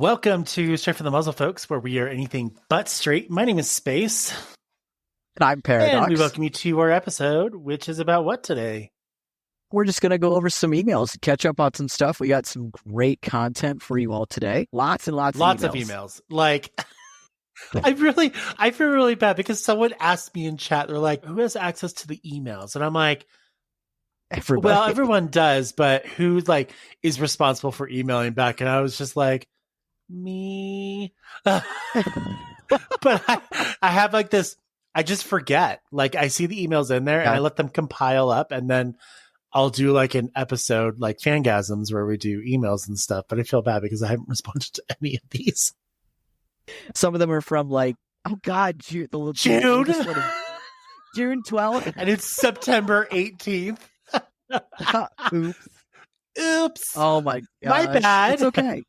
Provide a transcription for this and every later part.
Welcome to Straight from the Muzzle, folks, where we are anything but straight. My name is Space. And I'm Paradox. And we welcome you to our episode, which is about what today? We're just going to go over some emails, catch up on some stuff. We got some great content for you all today. Lots and lots of emails. Like, I feel really bad because someone asked me in chat, they're like, who has access to the emails? And I'm like, everybody. Well, everyone does, but who is responsible for emailing back? And I was just like, me. But I have this, I just forget. I see the emails in there and I let them compile up, and then I'll do an episode like Fangasms where we do emails and stuff. But I feel bad because I haven't responded to any of these. Some of them are from June. June 12th. And it's September 18th. Oops. Oh my gosh. My bad. It's okay.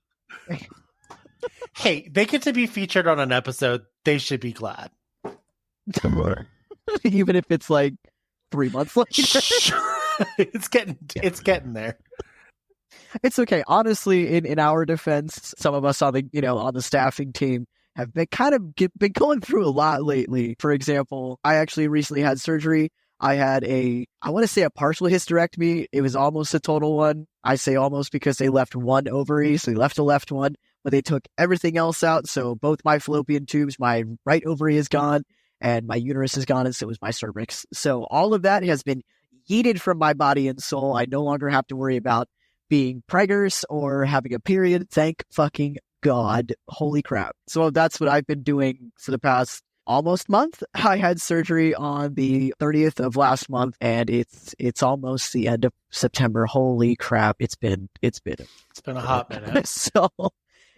Hey, they get to be featured on an episode. They should be glad. Even if it's 3 months later. It's getting there. It's okay. Honestly, in our defense, some of us on the staffing team have been been going through a lot lately. For example, I actually recently had surgery. I had I want to say a partial hysterectomy. It was almost a total one. I say almost because they left one ovary, so they left a left one, but they took everything else out. So both my fallopian tubes, my right ovary is gone, and my uterus is gone, and so is my cervix. So all of that has been yeeted from my body and soul. I no longer have to worry about being preggers or having a period. Thank fucking God. Holy crap. So that's what I've been doing for the past almost month. I had surgery on the 30th of last month, and it's almost the end of September. Holy crap. It's been a hot minute. So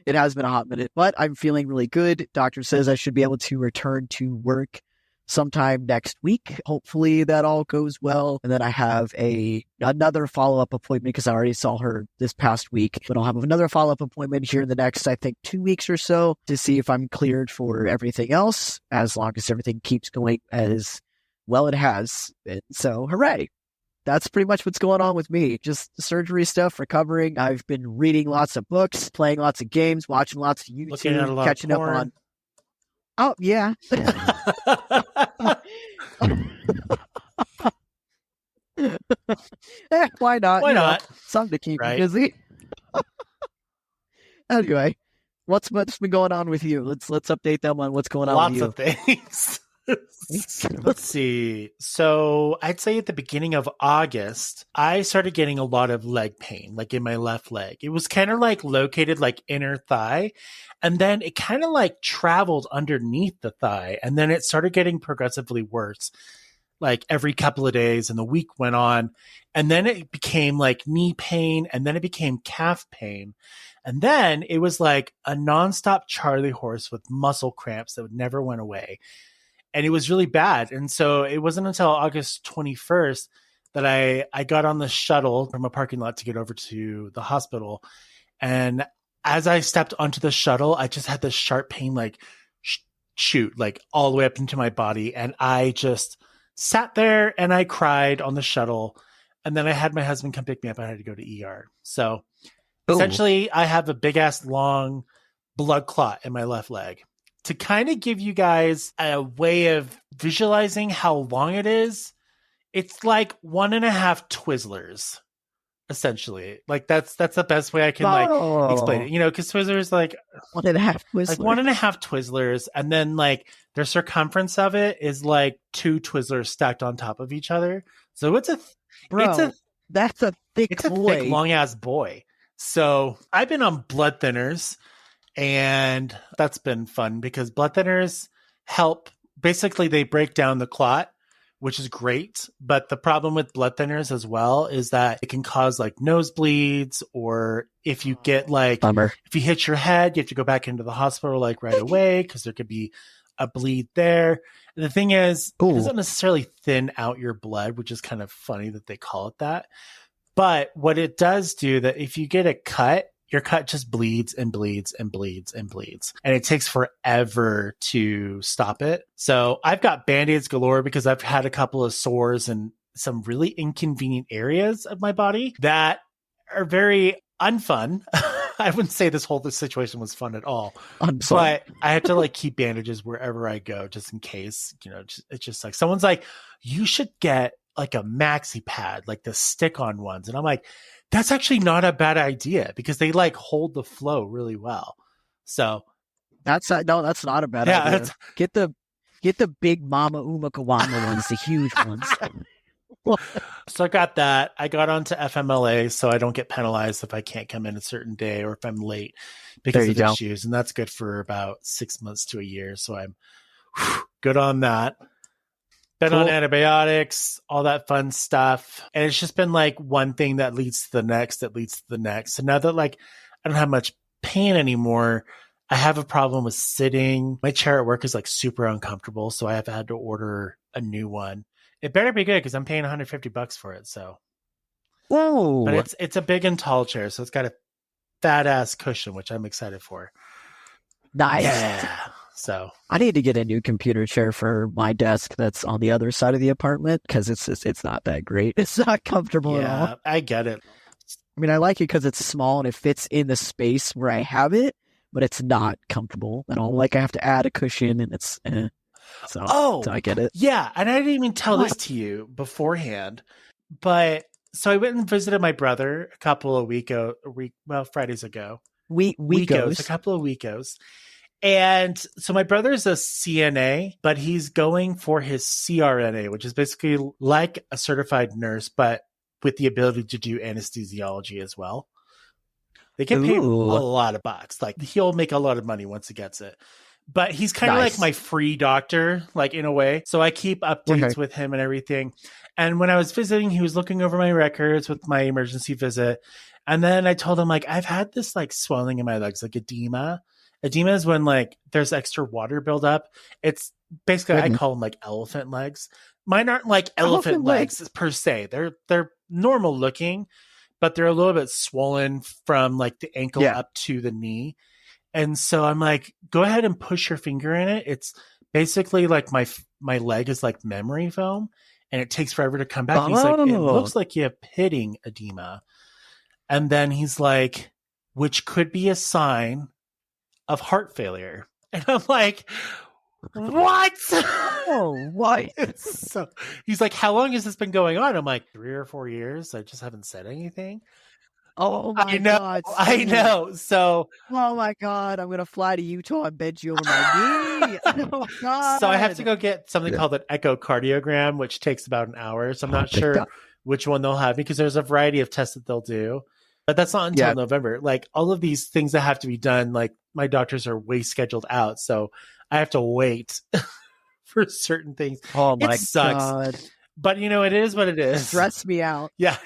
it has been a hot minute, but I'm feeling really good. Doctor says I should be able to return to work sometime next week. Hopefully that all goes well. And then I have another follow-up appointment because I already saw her this past week. But I'll have another follow-up appointment here in the next, I think, 2 weeks or so to see if I'm cleared for everything else, as long as everything keeps going as well it has been. So hooray. That's pretty much what's going on with me. Just surgery stuff, recovering. I've been reading lots of books, playing lots of games, watching lots of YouTube, catching up on. Oh, yeah. Why not? Why not? Something to keep me busy. Anyway, what's been going on with you? Let's update them on what's going on with you. Lots of things. Let's see. So I'd say at the beginning of August, I started getting a lot of leg pain, in my left leg. It was kind of located inner thigh. And then it kind of traveled underneath the thigh. And then it started getting progressively worse, every couple of days. And the week went on. And then it became knee pain. And then it became calf pain. And then it was a nonstop Charlie horse with muscle cramps that never went away. And it was really bad. And so it wasn't until August 21st that I got on the shuttle from a parking lot to get over to the hospital. And as I stepped onto the shuttle, I just had this sharp pain, shoot all the way up into my body. And I just sat there and I cried on the shuttle. And then I had my husband come pick me up. I had to go to ER. So essentially, I have a big ass long blood clot in my left leg. To kind of give you guys a way of visualizing how long it is, it's 1.5 Twizzlers, essentially. That's the best way I can explain it. Because Twizzlers 1.5 Twizzlers. 1.5 Twizzlers, and then their circumference of it is 2 Twizzlers stacked on top of each other. So that's a thick long ass boy. So I've been on blood thinners. And that's been fun because blood thinners help. Basically, they break down the clot, which is great. But the problem with blood thinners as well is that it can cause nosebleeds, or if you get if you hit your head, you have to go back into the hospital right away because there could be a bleed there. And the thing is, it doesn't necessarily thin out your blood, which is kind of funny that they call it that. But what it does do that if you get a cut, your cut just bleeds and bleeds and bleeds and bleeds. And it takes forever to stop it. So I've got Band-Aids galore because I've had a couple of sores in some really inconvenient areas of my body that are very unfun. I wouldn't say this situation was fun at all, I'm sorry. but I have to like keep bandages wherever I go just in case, it's just like someone's like, you should get like a maxi pad, like the stick on ones. And I'm like, that's actually not a bad idea because they like hold the flow really well. So That's not a bad yeah, idea. Get the big Mama Umakawama ones, the huge ones. so I got that. I got onto FMLA so I don't get penalized if I can't come in a certain day or if I'm late because of issues. And that's good for about 6 months to a year. So I'm good on that. Been on antibiotics, all that fun stuff. And it's just been like one thing that leads to the next, that leads to the next. So now that like I don't have much pain anymore, I have a problem with sitting. My chair at work is like super uncomfortable. So I have had to order a new one. It better be good because I'm paying $150 for it. So, whoa! But it's a big and tall chair, so it's got a fat ass cushion, which I'm excited for. Nice. Yeah. So I need to get a new computer chair for my desk that's on the other side of the apartment because it's not that great. It's not comfortable at all. I get it. I mean, I like it because it's small and it fits in the space where I have it, but it's not comfortable at all. Like I have to add a cushion and it's. So I get it. Yeah, and I didn't even tell this to you beforehand, but so I went and visited my brother a couple of Fridays ago. A couple of weekos. And so my brother's a CNA, but he's going for his CRNA, which is basically like a certified nurse, but with the ability to do anesthesiology as well. They get paid a lot of bucks. Like he'll make a lot of money once he gets it. But he's kind of like my free doctor, like in a way. So I keep updates with him and everything. And when I was visiting, he was looking over my records with my emergency visit. And then I told him like, I've had this like swelling in my legs, like edema. Edema is when like there's extra water buildup. It's basically, I call them like elephant legs. Mine aren't like elephant legs per se. They're normal looking, but they're a little bit swollen from like the ankle up to the knee. And so I'm like, go ahead and push your finger in it. It's basically like my leg is like memory foam and it takes forever to come back. He's like, it looks like you have pitting edema. And then he's like, which could be a sign of heart failure. And I'm like, what? Oh, why? So he's like, how long has this been going on? I'm like, 3 or 4 years. I just haven't said anything. Oh my God. I know. So, oh my God, I'm going to fly to Utah and bend you over my knee. Oh my God. So I have to go get something called an echocardiogram, which takes about an hour. So I'm not sure which one they'll have because there's a variety of tests that they'll do, but that's not until November. Like all of these things that have to be done, like my doctors are way scheduled out. So I have to wait for certain things. Oh my God. But it is what it is. Stress me out. Yeah.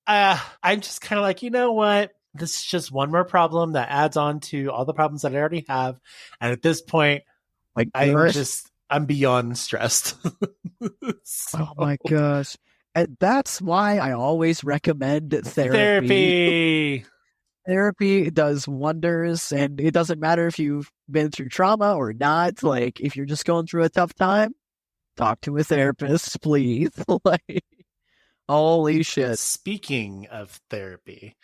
I'm just kind of like, you know what? This is just one more problem that adds on to all the problems that I already have. And at this point, I'm beyond stressed. Oh my gosh. And that's why I always recommend therapy. Therapy does wonders, and it doesn't matter if you've been through trauma or not. Like, if you're just going through a tough time, talk to a therapist, please. Like, holy shit. Speaking of therapy,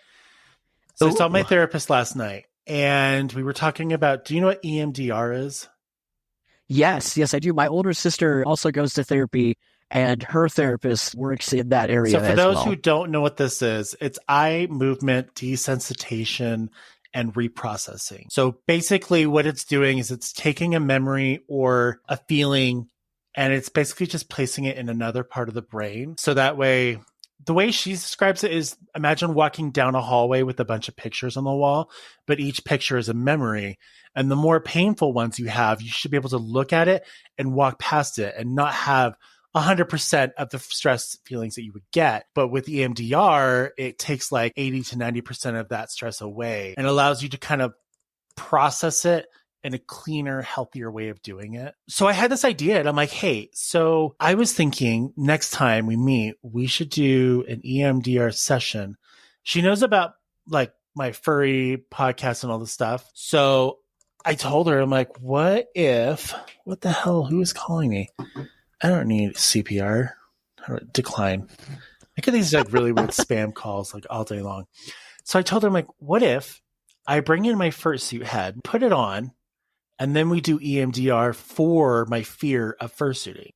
so I saw my therapist last night, and we were talking about, do you know what EMDR is? Yes, I do. My older sister also goes to therapy, and her therapist works in that area. So for those who don't know what this is, it's eye movement desensitization and reprocessing. So basically what it's doing is it's taking a memory or a feeling and it's basically just placing it in another part of the brain. So that way, the way she describes it is, imagine walking down a hallway with a bunch of pictures on the wall, but each picture is a memory. And the more painful ones you have, you should be able to look at it and walk past it and not have 100% of the stress feelings that you would get. But with EMDR, it takes like 80 to 90% of that stress away and allows you to kind of process it in a cleaner, healthier way of doing it. So I had this idea and I'm like, hey, so I was thinking next time we meet, we should do an EMDR session. She knows about like my furry podcast and all this stuff. So I told her, I'm like, what the hell? Who is calling me? I don't need CPR. Decline. I get these like really weird spam calls like all day long. So I told her, I'm like, what if I bring in my fursuit head, put it on, and then we do EMDR for my fear of fursuiting.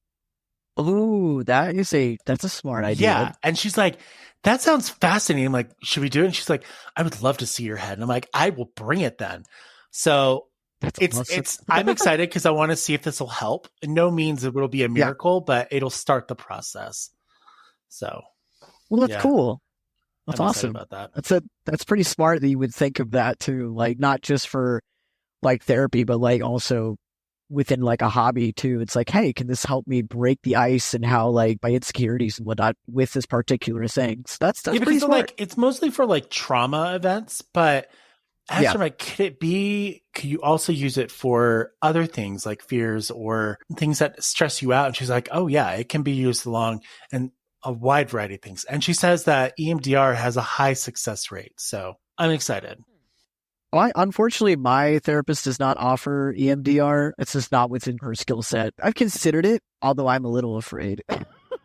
Ooh, that's a smart idea. Yeah. And she's like, that sounds fascinating. I'm like, should we do it? And she's like, I would love to see your head. And I'm like, I will bring it then. So That's awesome. I'm excited because I want to see if this will help. No means it will be a Yeah. miracle, but it'll start the process. So Well, that's yeah, cool. That's I'm excited awesome. about that. That's pretty smart that you would think of that too. Like not just for like therapy, but like also within like a hobby too. It's like, hey, can this help me break the ice and how like my insecurities and whatnot with this particular thing? So that's Yeah, pretty because smart. like it's mostly for like trauma events, but Yeah. after like, could you also use it for other things like fears or things that stress you out? And she's like, oh yeah, it can be used along and a wide variety of things. And she says that EMDR has a high success rate. So I'm excited. Well, unfortunately, my therapist does not offer EMDR. It's just not within her skill set. I've considered it, although I'm a little afraid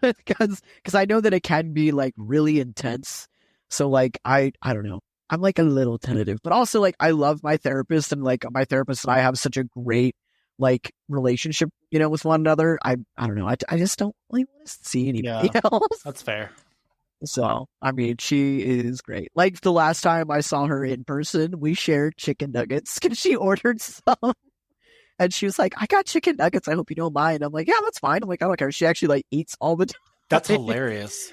because I know that it can be like really intense. So like I don't know. I'm like a little tentative, but also like I love my therapist and like my therapist and I have such a great like relationship, with one another. I don't know. I just don't really want to see anybody Yeah, else. that's fair. So, I mean, she is great. Like the last time I saw her in person, we shared chicken nuggets because she ordered some. And she was like, I got chicken nuggets. I hope you don't mind. I'm like, yeah, that's fine. I'm like, I don't care. She actually like eats all the time. That's hilarious.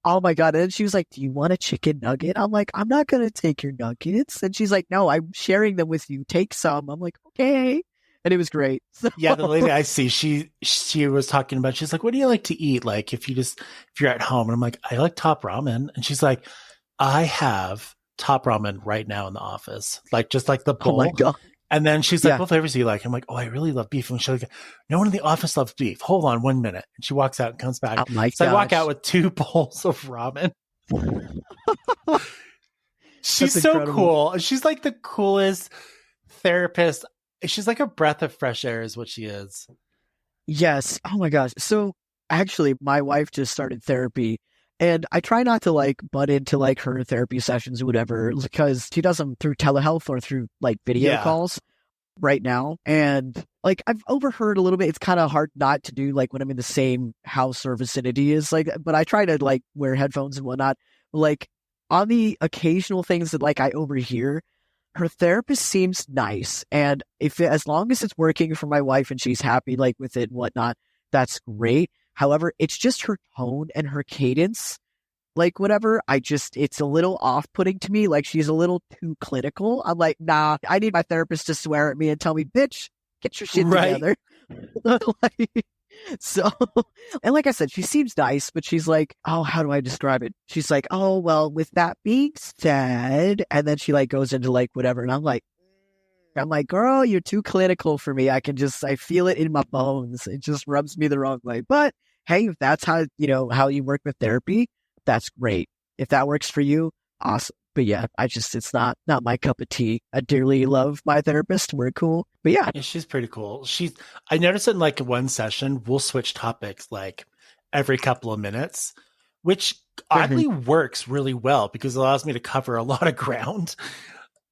Oh my God. And she was like, do you want a chicken nugget? I'm like, I'm not going to take your nuggets. And she's like, no, I'm sharing them with you. Take some. I'm like, okay. And it was great. So, Yeah, the lady I see, she was talking about, she's like, what do you like to eat? Like if you're at home. And I'm like, I like top ramen. And she's like, I have top ramen right now in the office. Like just like the oh my bowl. God. And then she's like, Yeah. what flavors do you like? I'm like, oh, I really love beef. And she's like, no one in the office loves beef. Hold on 1 minute. And she walks out and comes back. Oh my So I walk out gosh. with 2 bowls of ramen. She's That's so incredible. cool. She's like the coolest therapist. She's like a breath of fresh air is what she is. Yes. Oh my gosh. So actually, my wife just started therapy, and I try not to like butt into like her therapy sessions or whatever because she does them through telehealth or through like video Yeah. calls right now. And like I've overheard a little bit. It's kind of hard not to do like when I'm in the same house or vicinity is like, but I try to like wear headphones and whatnot. Like on the occasional things that like I overhear, her therapist seems nice, and as long as it's working for my wife and she's happy like with it and whatnot, that's great. However, it's just her tone and her cadence, like whatever. It's a little off-putting to me. Like she's a little too clinical. I'm like, nah, I need my therapist to swear at me and tell me, bitch, get your shit Right. together. Like, so, and like I said, she seems nice, but she's like, oh, how do I describe it? She's like, oh, well, with that being said, and then she like goes into like whatever, and I'm like, girl, you're too clinical for me. I feel it in my bones. It just rubs me the wrong way. But hey, if that's how you work with therapy, that's great. If that works for you, awesome. But yeah, it's not my cup of tea. I dearly love my therapist. We're cool. But yeah. Yeah, she's pretty cool. I noticed in like one session, we'll switch topics like every couple of minutes, which oddly works really well because it allows me to cover a lot of ground.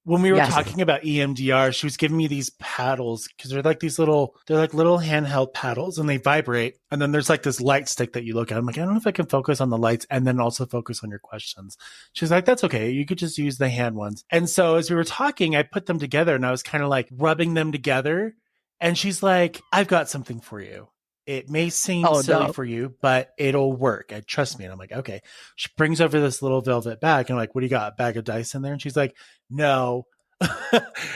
When we were Yes. talking about EMDR, she was giving me these paddles because they're like little handheld paddles and they vibrate. And then there's like this light stick that you look at. I'm like, I don't know if I can focus on the lights and then also focus on your questions. She's like, that's okay. You could just use the hand ones. And so as we were talking, I put them together and I was kind of like rubbing them together. And she's like, I've got something for you. It may seem silly for you, but it'll work. And trust me. And I'm like, okay. She brings over this little velvet bag. And I'm like, what do you got? A bag of dice in there? And she's like, no.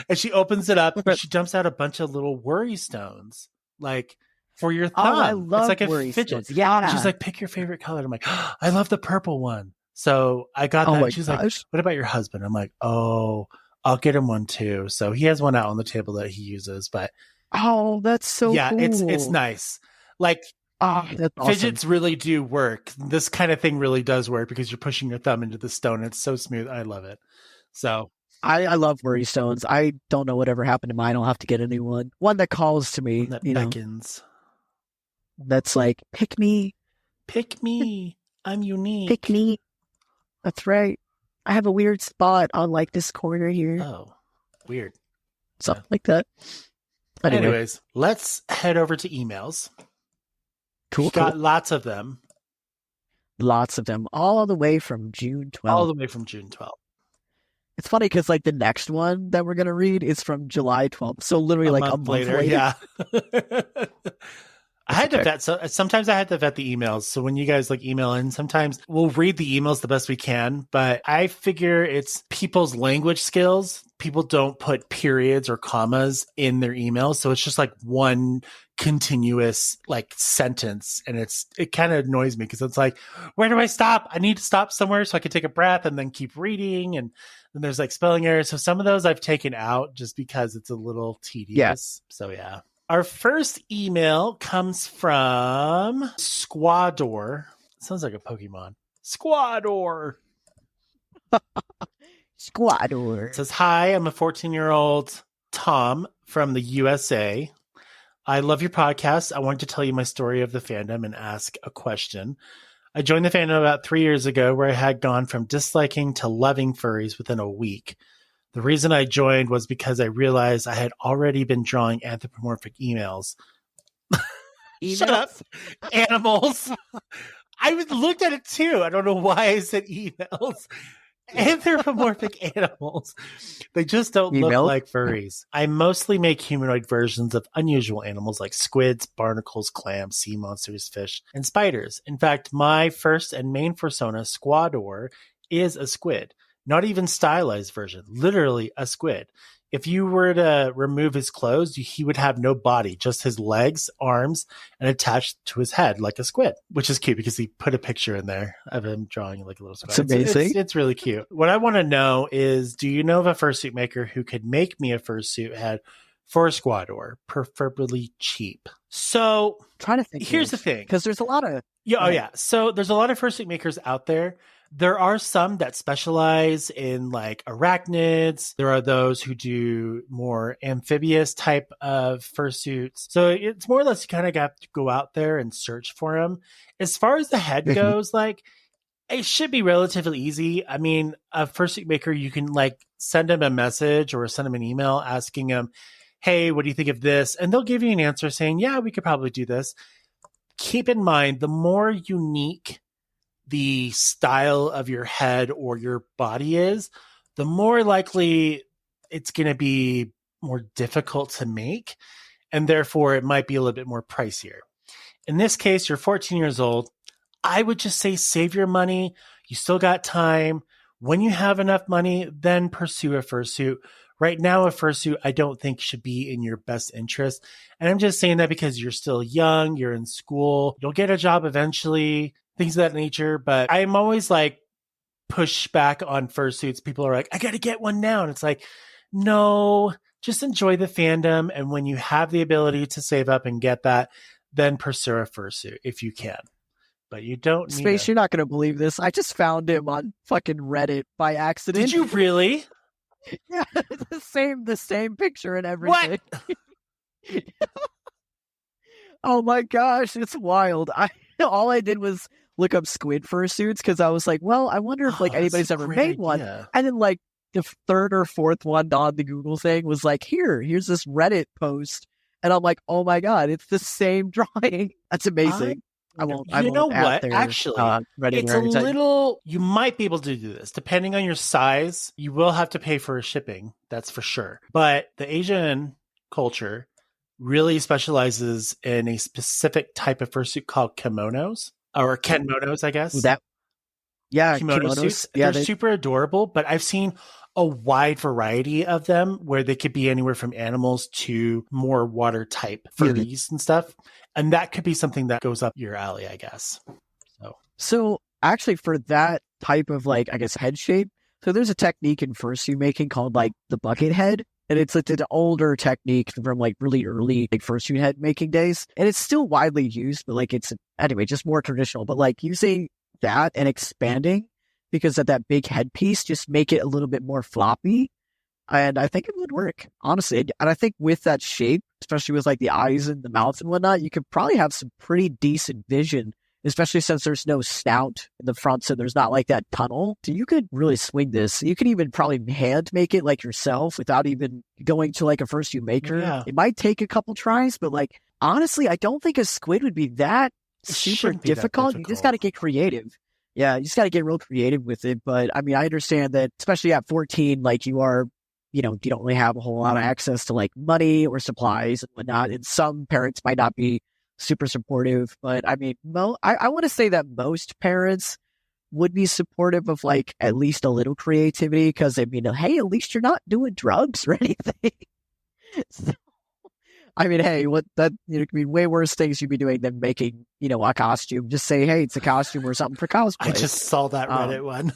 And she opens it up and she dumps out a bunch of little worry stones, like for your thumb. Oh, I love it's like worry a fidget. stones. Yeah. She's like, pick your favorite color. I'm like, oh, I love the purple one. So I got that. And she's like, what about your husband? I'm like, oh, I'll get him one too. So he has one out on the table that he uses, but oh, that's so yeah, cool. it's nice. Like that's awesome. Fidgets really do work. This kind of thing really does work because you're pushing your thumb into the stone. It's so smooth. I love it. So I love worry stones. I don't know whatever happened to mine. I'll have to get a new one. One that calls to me. That beckons. That's like, pick me. Pick me. I'm unique. Pick me. That's right. I have a weird spot on like this corner here. Oh, weird. Something like that. Anyway. Anyways, let's head over to emails. Cool. Got lots of them. Lots of them. All the way from June 12th. All the way from June 12th. It's funny because like the next one that we're going to read is from July 12th. So literally like a month later. Yeah. I had to vet. So sometimes I had to vet the emails. So when you guys like email in, sometimes we'll read the emails the best we can. But I figure it's people's language skills. People don't put periods or commas in their emails. So it's just like one continuous like sentence. And it kind of annoys me because it's like, where do I stop? I need to stop somewhere so I can take a breath and then keep reading. And then there's like spelling errors. So some of those I've taken out just because it's a little tedious. Yes. So yeah. Our first email comes from Squador. Sounds like a Pokemon. Squador. Squador. It says, hi, I'm a 14-year-old Tom from the USA. I love your podcast. I wanted to tell you my story of the fandom and ask a question. I joined the fandom about 3 years ago where I had gone from disliking to loving furries within a week. The reason I joined was because I realized I had already been drawing anthropomorphic emails. Shut up. Animals. I looked at it too. I don't know why I said emails. Anthropomorphic animals. They just don't look like furries. I mostly make humanoid versions of unusual animals like squids, barnacles, clams, sea monsters, fish, and spiders. In fact, my first and main persona, Squador, is a squid. Not even stylized version, literally a squid. If you were to remove his clothes, he would have no body, just his legs, arms, and attached to his head like a squid, which is cute because he put a picture in there of him drawing like a little squid. It's amazing. It's really cute. What I want to know is, do you know of a fursuit maker who could make me a fursuit head for Squador, preferably cheap? So, I'm trying to think. Here's the thing. Because there's a lot of... Yeah. So there's a lot of fursuit makers out there. There are some that specialize in like arachnids. There are those who do more amphibious type of fursuits. So it's more or less you kind of got to go out there and search for them. As far as the head goes, like it should be relatively easy. I mean, a fursuit maker, you can like send them a message or send them an email asking them, hey, what do you think of this? And they'll give you an answer saying, yeah, we could probably do this. Keep in mind, the more unique the style of your head or your body is, the more likely it's going to be more difficult to make. And therefore, it might be a little bit more pricier. In this case, you're 14 years old. I would just say save your money. You still got time. When you have enough money, then pursue a fursuit. Right now, a fursuit I don't think should be in your best interest. And I'm just saying that because you're still young, you're in school, you'll get a job eventually, things of that nature. But I'm always like push back on fursuits. People are like, I got to get one now. And it's like, no, just enjoy the fandom. And when you have the ability to save up and get that, then pursue a fursuit if you can. But you don't need Space, you're not going to believe this. I just found him on fucking Reddit by accident. Did you really? Yeah, the same picture and everything. What? Oh my gosh, it's wild. All I did was look up squid fursuits because I was like, well, I wonder if like anybody's ever made one. And then like the third or fourth one on the Google thing was like, here's this Reddit post, and I'm like, oh my god, it's the same drawing. That's amazing. I won't. You know what? Actually, it's a little. You might be able to do this depending on your size. You will have to pay for shipping. That's for sure. But the Asian culture really specializes in a specific type of fursuit called kimonos or kenmonos, I guess. Kimono suits. Yeah, they're super adorable. But I've seen a wide variety of them where they could be anywhere from animals to more water type furries and stuff. And that could be something that goes up your alley, I guess. So actually for that type of like, I guess, head shape, so there's a technique in fursuit making called like the bucket head. And it's an older technique from like really early like fursuit head making days. And it's still widely used, but like it's, anyway, just more traditional. But like using that and expanding because of that big headpiece, just make it a little bit more floppy. And I think it would work, honestly. And I think with that shape, especially with like the eyes and the mouth and whatnot, you could probably have some pretty decent vision especially since there's no snout in the front, so there's not like that tunnel. So you could really swing this. You could even probably hand make it like yourself without even going to like a first you maker. Yeah. It might take a couple tries, but like honestly, I don't think a squid would be that It super shouldn't be that difficult. You just got to get creative. Yeah, you just got to get real creative with it. But I mean, I understand that, especially at 14, like you are, you know, you don't really have a whole lot of access to like money or supplies and whatnot. And some parents might not be super supportive. But I mean, I want to say that most parents would be supportive of like at least a little creativity because I mean, hey, at least you're not doing drugs or anything. So, I mean, hey, what that, you know, could be way worse things you'd be doing than making, you know, a costume. Just say, hey, it's a costume or something for cosplay. I just saw that Reddit one.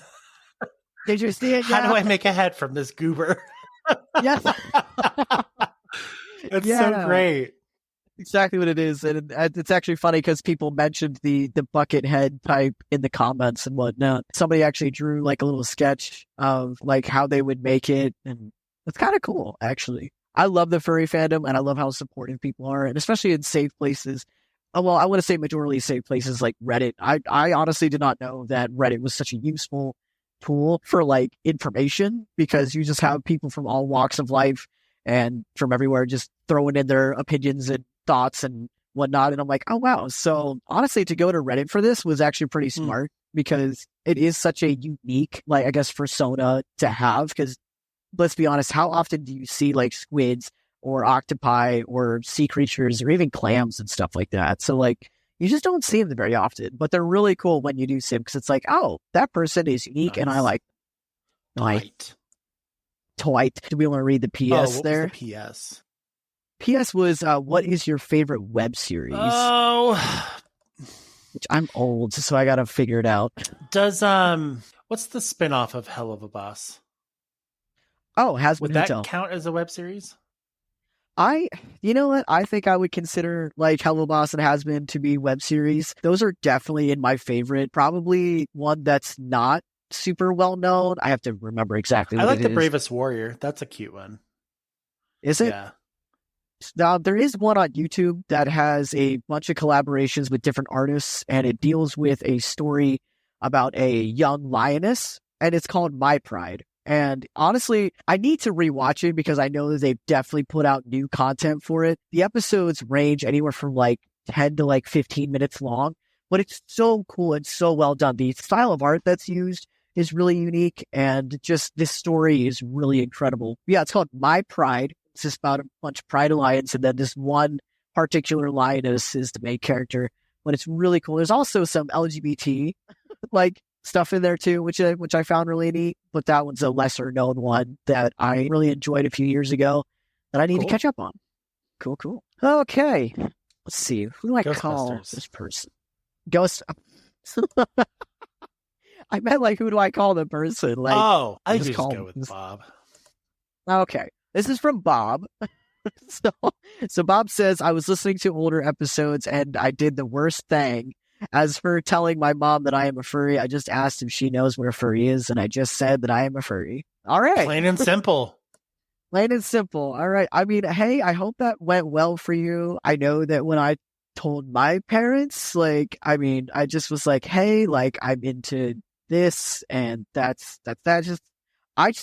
Did you see it? How do I make a head from this goober? Yes. It's so great. Exactly what it is. And it's actually funny because people mentioned the bucket head type in the comments and whatnot. Somebody actually drew like a little sketch of like how they would make it. And it's kind of cool, actually. I love the furry fandom and I love how supportive people are, and especially in safe places. Well, I want to say majority safe places like Reddit. I honestly did not know that Reddit was such a useful tool for like information, because you just have people from all walks of life and from everywhere just throwing in their opinions and thoughts and whatnot. And I'm like, oh, wow. So honestly, to go to Reddit for this was actually pretty smart because it is such a unique, like, I guess, persona to have. Because let's be honest, how often do you see like squids or octopi or sea creatures or even clams and stuff like that? So like, you just don't see them very often, but they're really cool when you do see them because it's like, oh, that person is unique and I like Twite. Do we want to read the PS there? Was the PS? PS was, what is your favorite web series? Oh, which I'm old, so I got to figure it out. Does, what's the spinoff of Hell of a Boss? Oh, would that count as a web series? You know what? I think I would consider like Hello Boss and Has Been to be web series. Those are definitely in my favorite. Probably one that's not super well known. I have to remember exactly what it is. I like The Bravest Warrior. That's a cute one. Is it? Yeah. Now, there is one on YouTube that has a bunch of collaborations with different artists, and it deals with a story about a young lioness, and it's called My Pride. And honestly, I need to rewatch it because I know that they've definitely put out new content for it. The episodes range anywhere from like 10 to like 15 minutes long, but it's so cool and so well done. The style of art that's used is really unique, and just this story is really incredible. Yeah, it's called My Pride. It's just about a bunch of pride lions, and then this one particular lioness is the main character, but it's really cool. There's also some LGBT like stuff in there too, which I found really neat, but that one's a lesser known one that I really enjoyed a few years ago that I need to catch up on. Cool. Okay. Let's see. Who do I call this person? Ghost. I meant like, who do I call the person? Like, I just go with Bob. Okay. This is from Bob. So Bob says, I was listening to older episodes and I did the worst thing. As for telling my mom that I am a furry, I just asked if she knows what a furry is, and I just said that I am a furry. All right. Plain and simple. Plain and simple. All right. I mean, hey, I hope that went well for you. I know that when I told my parents, like, I mean, I just was like, hey, like, I'm into this, and that's just, I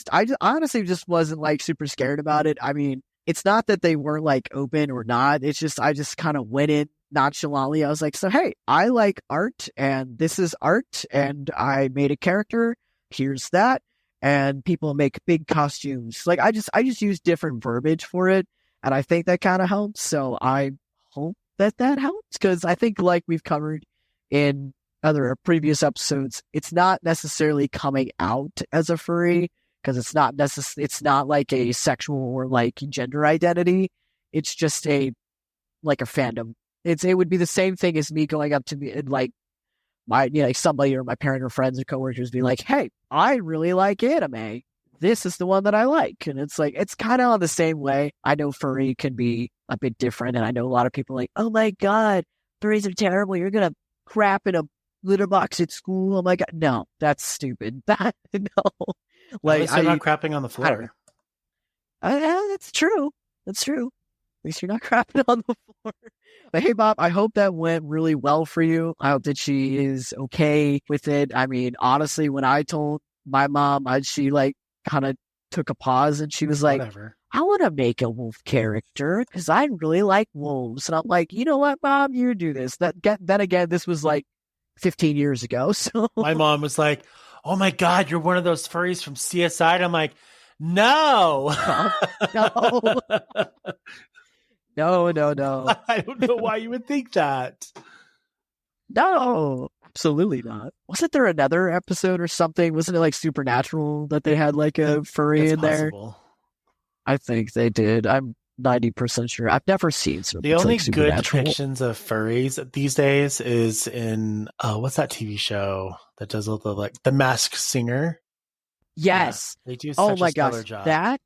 honestly just wasn't like super scared about it. I mean, it's not that they weren't like open or not. It's just, I just kind of went in nonchalantly. I was like, so hey, I like art, and this is art, and I made a character. Here's that. And people make big costumes. Like, I just use different verbiage for it, and I think that kind of helps. So I hope that helps, because I think, like we've covered in other previous episodes, it's not necessarily coming out as a furry, because it's not like a sexual or like gender identity. It's just like a fandom. It would be the same thing as me going up to me and like like somebody or my parent or friends or coworkers be like, hey, I really like anime. This is the one that I like. And it's like, it's kind of on the same way. I know furry can be a bit different. And I know a lot of people are like, oh my God, furries are terrible. You're going to crap in a litter box at school. Oh my God. No, that's stupid. No. Like, I'm not crapping on the floor. That's true. That's true. least you're not crapping on the floor. But hey, Bob, I hope that went really well for you. I hope that she is okay with it. I mean, honestly, when I told my mom, she like kind of took a pause and she was like, Whatever. I want to make a wolf character because I really like wolves. And I'm like, you know what, Mom, you do this. Then again, this was like 15 years ago. So My mom was like, oh my God, you're one of those furries from CSI. And I'm like, no. no. No. I don't know why you would think that. No, absolutely not. Wasn't there another episode or something? Wasn't it like Supernatural that they had like a furry It's in there? possible. I think they did. I'm 90% sure. I've never seen something The only like good Supernatural. depictions of furries these days is in what's that TV show that does all the like The Masked Singer? Yes. Yeah, they do Oh such my a stellar gosh. job.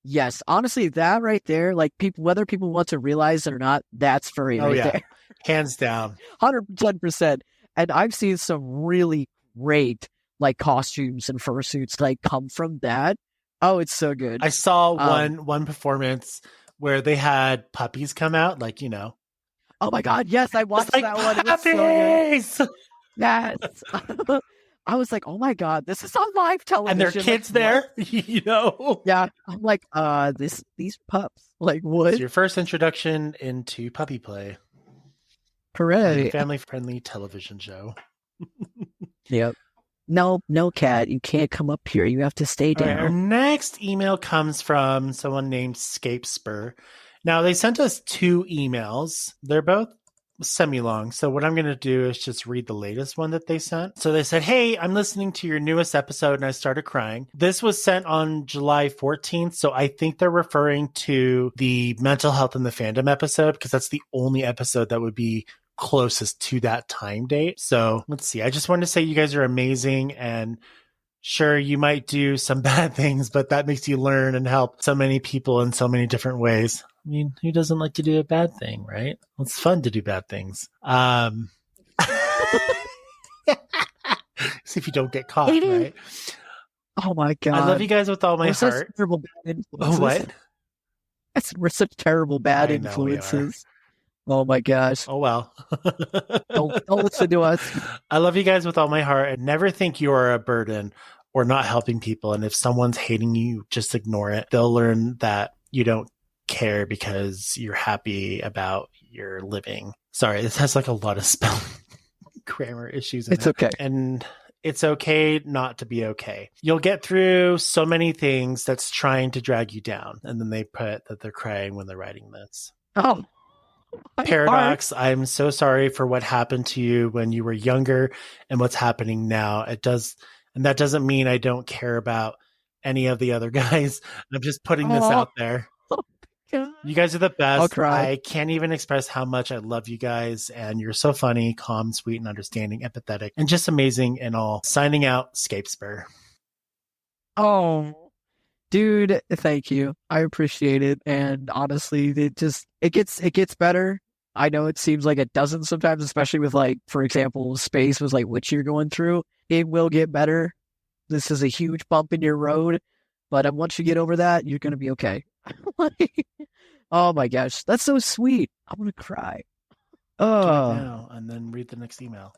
Yes, honestly, that right there, like people, whether people want to realize it or not, that's furry Oh right yeah, there. hands down. 110%. And I've seen some really great like costumes and fursuits like come from that. Oh, it's so good. I saw one performance where they had puppies come out, like, you know. Oh my God, yes, I watched Like, that one. It was so good. puppies! Yes. I was like, oh my God, this is on live television. And there are kids like, there, you know. Yeah. I'm like, these pups. Like what? It's your first introduction into puppy play. Hooray. Family-friendly television show. Yep. No, cat. You can't come up here. You have to stay down. Right, our next email comes from someone named Scapespur. Now, they sent us 2 emails. They're both semi-long. So what I'm going to do is just read the latest one that they sent. So they said, hey, I'm listening to your newest episode and I started crying. This was sent on July 14th. So I think they're referring to the mental health in the fandom episode because that's the only episode that would be closest to that time date. So let's see. I just wanted to say you guys are amazing, and sure, you might do some bad things, but that makes you learn and help so many people in so many different ways. I mean, who doesn't like to do a bad thing, right? Well, it's fun to do bad things. See if you don't get caught, right? Oh my God. I love you guys with all my heart. Terrible bad influences. Oh, what? We're such terrible bad influences. Oh my gosh. Oh well. don't listen to us. I love you guys with all my heart and never think you are a burden or not helping people. And if someone's hating you, just ignore it. They'll learn that you don't care because you're happy about your living. Sorry, this has like a lot of spelling grammar issues in it. It's okay. And it's okay not to be okay. You'll get through so many things that's trying to drag you down. And then they put that they're crying when they're writing this. Oh. Paradox, I'm so sorry for what happened to you when you were younger and what's happening now. That doesn't mean I don't care about any of the other guys. I'm just putting this out there. You guys are the best. I'll cry. I can't even express how much I love you guys, and you're so funny, calm, sweet, and understanding, empathetic, and just amazing and all. Signing out, Scapespur. Oh, dude, thank you. I appreciate it. And honestly, it gets better. I know it seems like it doesn't sometimes, especially with like, for example, space was like what you're going through. It will get better. This is a huge bump in your road, but once you get over that, you're going to be okay. Oh my gosh, that's so sweet. I'm going to cry. Oh, now and then read the next email.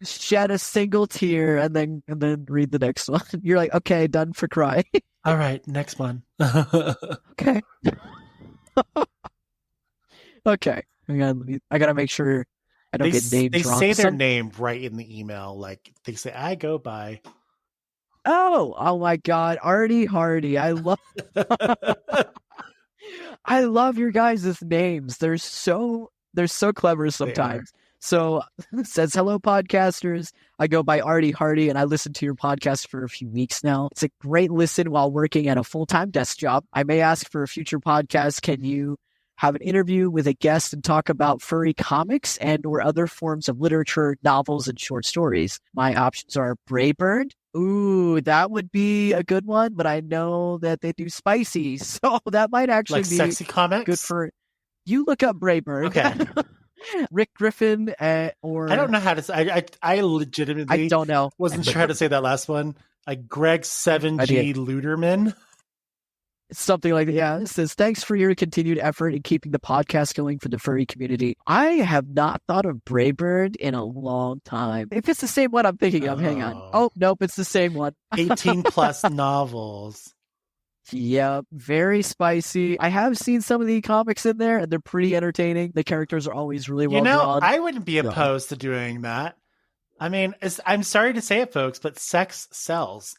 Shed a single tear and then read the next one. You're like, okay, done for cry. All right, next one. Okay. Okay. I gotta make sure I don't get names they wrong. say their name right in the email. Like they say, I go by. Oh my God, Artie Hardy. I love your guys' names. They're so clever sometimes. So it says, hello, podcasters. I go by Artie Hardy, and I listened to your podcast for a few weeks now. It's a great listen while working at a full-time desk job. I may ask for a future podcast. Can you have an interview with a guest and talk about furry comics and or other forms of literature, novels, and short stories? My options are Braybird. Ooh, that would be a good one, but I know that they do spicy, so that might actually like be sexy comics. Good for you. Look up Braybird. Okay. Rick Griffin, or I don't know how to say. I legitimately I don't know. Wasn't sure how to say that last one. Like Greg 7G Luderman. Something like that. Yeah, it says, thanks for your continued effort in keeping the podcast going for the furry community. I have not thought of Braybird in a long time. If it's the same one I'm thinking of, hang on. Oh, nope, it's the same one. 18 plus novels. Yeah, very spicy. I have seen some of the comics in there, and they're pretty entertaining. The characters are always really well drawn. I wouldn't be opposed to doing that. I mean, I'm sorry to say it, folks, but sex sells.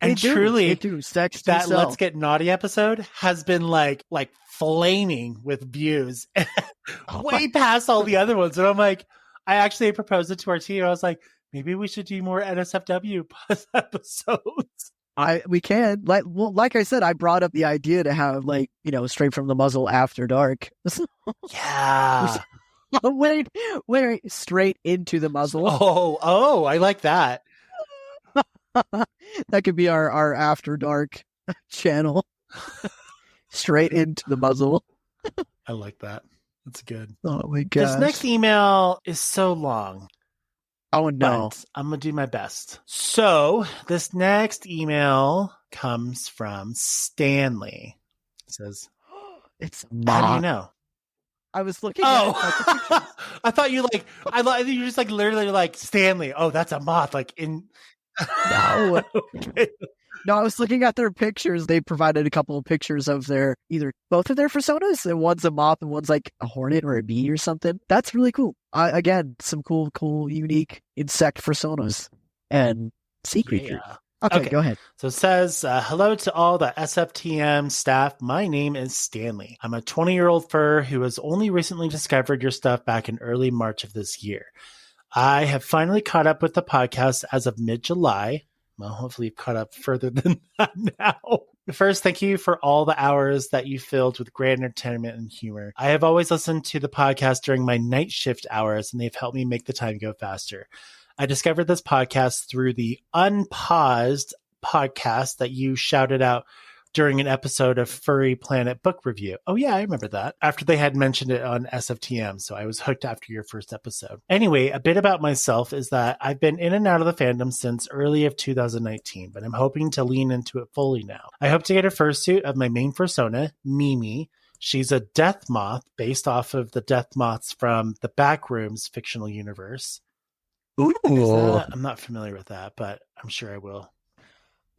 And truly, sex that Let's Get Naughty episode has been like flaming with views way past all the other ones. And I'm like, I actually proposed it to our team. I was like, maybe we should do more NSFW episodes. We can. Like I said, I brought up the idea to have Straight from the Muzzle After Dark. Yeah. Wait, straight into the muzzle. Oh, I like that. That could be our After Dark channel. Straight into the muzzle. I like that. That's good. Oh my gosh. This next email is so long. Oh no. But I'm going to do my best. So this next email comes from Stanley. It says, it's how do you know? I was looking at it. I thought you you just literally Stanley. Oh, that's a moth. No. Okay. No, I was looking at their pictures. They provided a couple of pictures of both of their personas, and one's a moth and one's like a hornet or a bee or something. That's really cool. Again, some cool, unique insect personas and sea creatures. Yeah. Okay, go ahead. So it says, hello to all the SFTM staff. My name is Stanley. I'm a 20-year-old fur who has only recently discovered your stuff back in early March of this year. I have finally caught up with the podcast as of mid-July. Well, hopefully you've caught up further than that now. First, thank you for all the hours that you filled with great entertainment and humor. I have always listened to the podcast during my night shift hours, and they've helped me make the time go faster. I discovered this podcast through the Unpaused podcast that you shouted out during an episode of Furry Planet Book Review. Oh yeah, I remember that. After they had mentioned it on SFTM, so I was hooked after your first episode. Anyway, a bit about myself is that I've been in and out of the fandom since early of 2019, but I'm hoping to lean into it fully now. I hope to get a fursuit of my main persona, Mimi. She's a death moth based off of the death moths from the Backrooms fictional universe. Ooh. I'm not familiar with that, but I'm sure I will.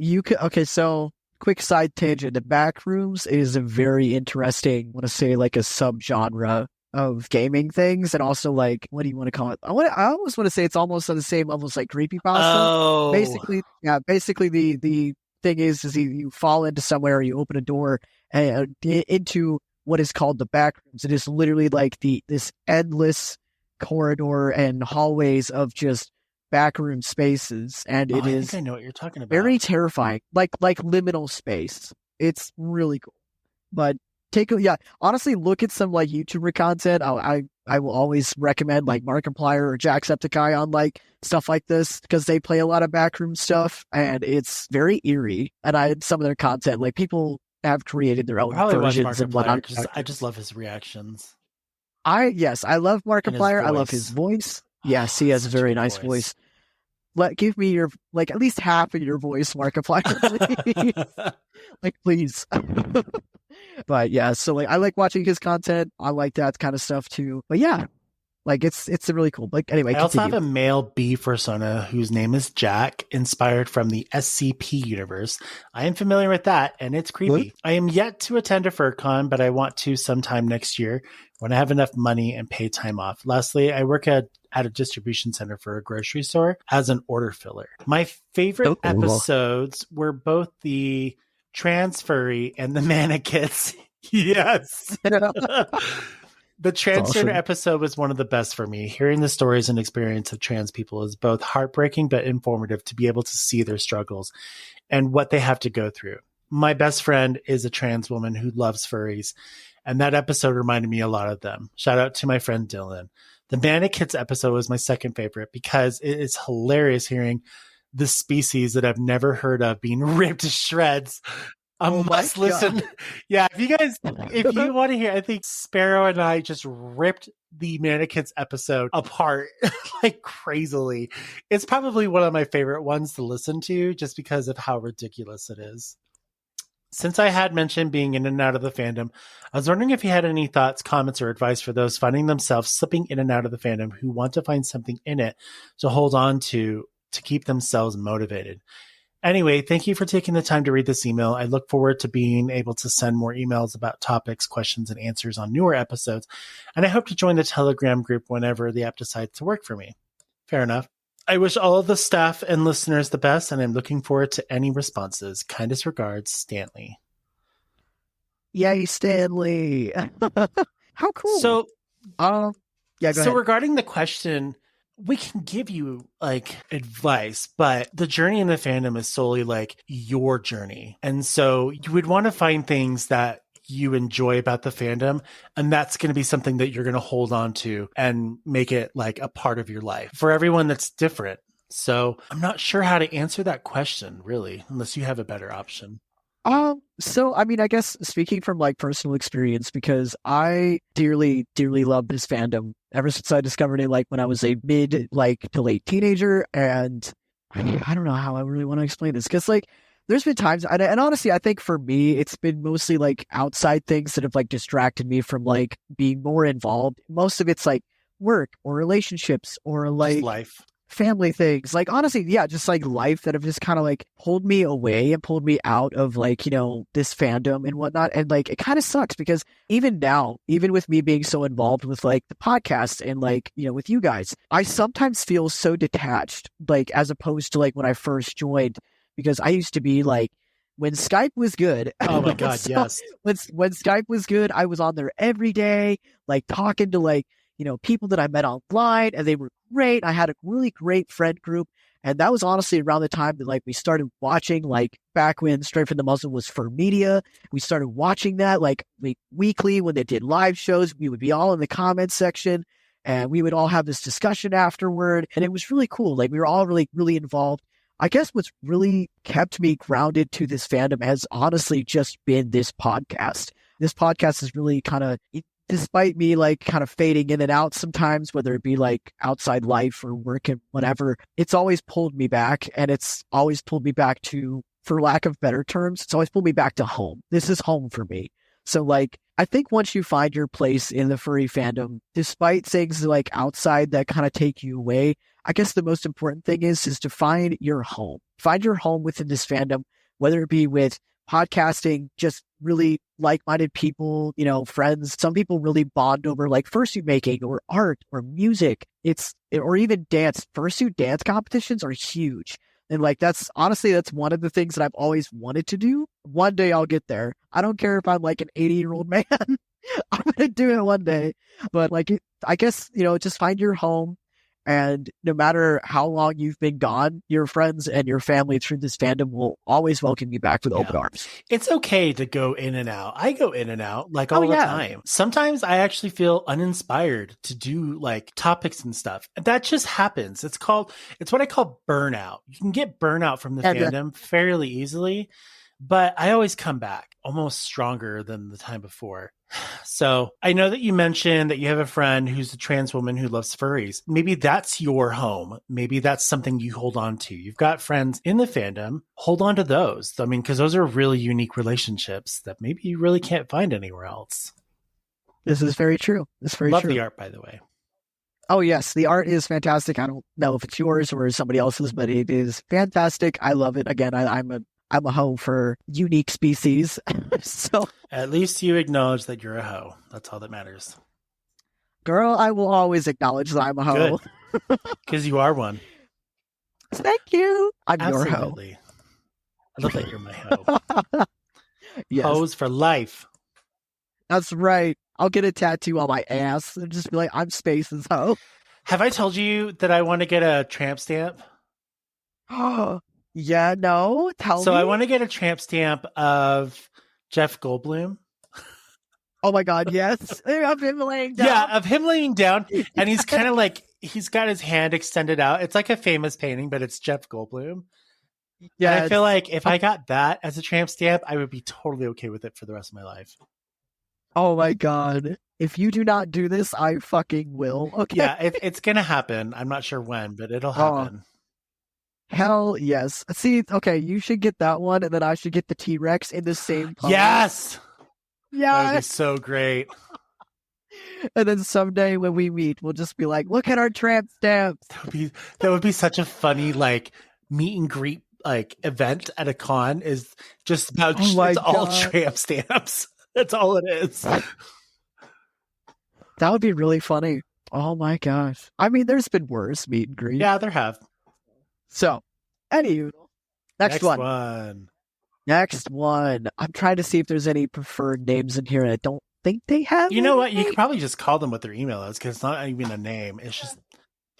Okay, so quick side tangent. The Backrooms is a very interesting, I want to say a subgenre of gaming things, and also what do you want to call it? I almost want to say it's almost on the same level as creepypasta. Oh. Basically the thing is you fall into somewhere, you open a door and into what is called the Backrooms. It is literally this endless corridor and hallways of just backroom spaces, and it is. I know what you're talking about. Very terrifying, like liminal space. It's really cool. But honestly, look at some YouTuber content. I will always recommend Markiplier or Jacksepticeye on stuff like this, because they play a lot of backroom stuff, and it's very eerie. And some of their content, people have created their own versions and whatnot. I just love his reactions. I love Markiplier. I love his voice. Yes, he has a very nice voice. Give me your at least half of your voice, Markiplier. Please. But yeah, so I like watching his content. I like that kind of stuff too. But yeah, it's really cool. Anyway, I also have a male bee persona whose name is Jack, inspired from the SCP universe. I am familiar with that, and it's creepy. What? I am yet to attend a FurCon, but I want to sometime next year when I have enough money and pay time off. Lastly, I work at a distribution center for a grocery store as an order filler. My favorite episodes were both the trans furry and the mannequins. Yes. The transgender episode was one of the best for me. Hearing the stories and experience of trans people is both heartbreaking but informative to be able to see their struggles and what they have to go through. My best friend is a trans woman who loves furries, and that episode reminded me a lot of them. Shout out to my friend Dylan. The Mannequins episode was my second favorite because it is hilarious hearing the species that I've never heard of being ripped to shreds. Must listen. Yeah, if you want to hear, I think Sparrow and I just ripped the Mannequins episode apart crazily. It's probably one of my favorite ones to listen to just because of how ridiculous it is. Since I had mentioned being in and out of the fandom, I was wondering if you had any thoughts, comments, or advice for those finding themselves slipping in and out of the fandom who want to find something in it to hold on to keep themselves motivated. Anyway, thank you for taking the time to read this email. I look forward to being able to send more emails about topics, questions, and answers on newer episodes, and I hope to join the Telegram group whenever the app decides to work for me. Fair enough. I wish all of the staff and listeners the best, and I'm looking forward to any responses. Kindest regards, Stanley. Yay, Stanley! How cool! So, yeah, go ahead. Regarding the question, we can give you like advice, but the journey in the fandom is solely like your journey, and so you would want to find things that you enjoy about the fandom, and that's going to be something that you're going to hold on to and make it like a part of your life. For everyone, that's different. So I'm not sure how to answer that question, really, unless you have a better option. So I mean, I guess speaking from like personal experience, because I dearly, dearly love this fandom ever since I discovered it, like when I was a mid, like to late teenager, and I don't know how I really want to explain this, because like there's been times, and honestly, I think for me, it's been mostly like outside things that have like distracted me from like being more involved. Most of it's like work or relationships or like Just life. Family things, like honestly, yeah, just like life that have just kind of like pulled me away and pulled me out of like, you know, this fandom and whatnot. And like it kind of sucks because even now, even with me being so involved with like the podcast and like, you know, with you guys, I sometimes feel so detached, like as opposed to like when I first joined, because I used to be like, when Skype was good. Oh my God, yes. When Skype was good, I was on there every day, like talking to like, you know, people that I met online, and they were great. I had a really great friend group. And that was honestly around the time that like we started watching, like back when Straight from the Muzzle was for media. We started watching that like weekly when they did live shows. We would be all in the comments section and we would all have this discussion afterward. And it was really cool. Like we were all really, really involved. I guess what's really kept me grounded to this fandom has honestly just been this podcast. This podcast is really kind of, despite me like kind of fading in and out sometimes, whether it be like outside life or work and whatever, it's always pulled me back, and it's always pulled me back to, for lack of better terms, it's always pulled me back to home. This is home for me. So like, I think once you find your place in the furry fandom, despite things like outside that kind of take you away, I guess the most important thing is to find your home. Find your home within this fandom, whether it be with podcasting, just really like-minded people, you know, friends. Some people really bond over like fursuit making or art or music. Or even dance. Fursuit dance competitions are huge. And like, that's one of the things that I've always wanted to do. One day I'll get there. I don't care if I'm like an 80-year-old man. I'm going to do it one day. But like, I guess, you know, just find your home. And no matter how long you've been gone, your friends and your family through this fandom will always welcome you back with open arms. It's okay to go in and out. I go in and out like all the time. Sometimes I actually feel uninspired to do like topics and stuff. That just happens. It's what I call burnout. You can get burnout from the fandom fairly easily, but I always come back almost stronger than the time before. So I know that you mentioned that you have a friend who's a trans woman who loves furries. Maybe that's your home. Maybe that's something you hold on to. You've got friends in the fandom. Hold on to those. I mean, because those are really unique relationships that maybe you really can't find anywhere else. This is very true. It's very true. Love the art, by the way. Oh, yes. The art is fantastic. I don't know if it's yours or somebody else's, but it is fantastic. I love it. Again, I'm a hoe for unique species. So at least you acknowledge that you're a hoe. That's all that matters. Girl, I will always acknowledge that I'm a hoe. Because you are one. Thank you. I'm Absolutely. your hoe. I love that you're my hoe. Yes. Hoes for life. That's right. I'll get a tattoo on my ass and just be like, I'm Space's hoe. Have I told you that I want to get a tramp stamp? Oh, yeah, no. Tell me. So I want to get a tramp stamp of Jeff Goldblum. Oh my God, yes. Of him laying down. Yeah, of him laying down. And he's kind of like, he's got his hand extended out. It's like a famous painting, but it's Jeff Goldblum. Yeah. And I feel like if I got that as a tramp stamp, I would be totally okay with it for the rest of my life. Oh my God. If you do not do this, I fucking will. Okay. Yeah, it's going to happen. I'm not sure when, but it'll happen. Hell yes. See, okay, you should get that one, and then I should get the T-Rex in the same pose. Yes! That would be Yes. so great. And then someday when we meet, we'll just be like, look at our tramp stamps. That would be such a funny like meet and greet like event at a con is just about Oh my it's all God. tramp stamps. That's all it is. That would be really funny. Oh my gosh. I mean, there's been worse meet and greet. Yeah, there have. So, anywho, next one. Next one. I'm trying to see if there's any preferred names in here, and I don't think they have. You know what? You could probably just call them what their email is because it's not even a name. It's just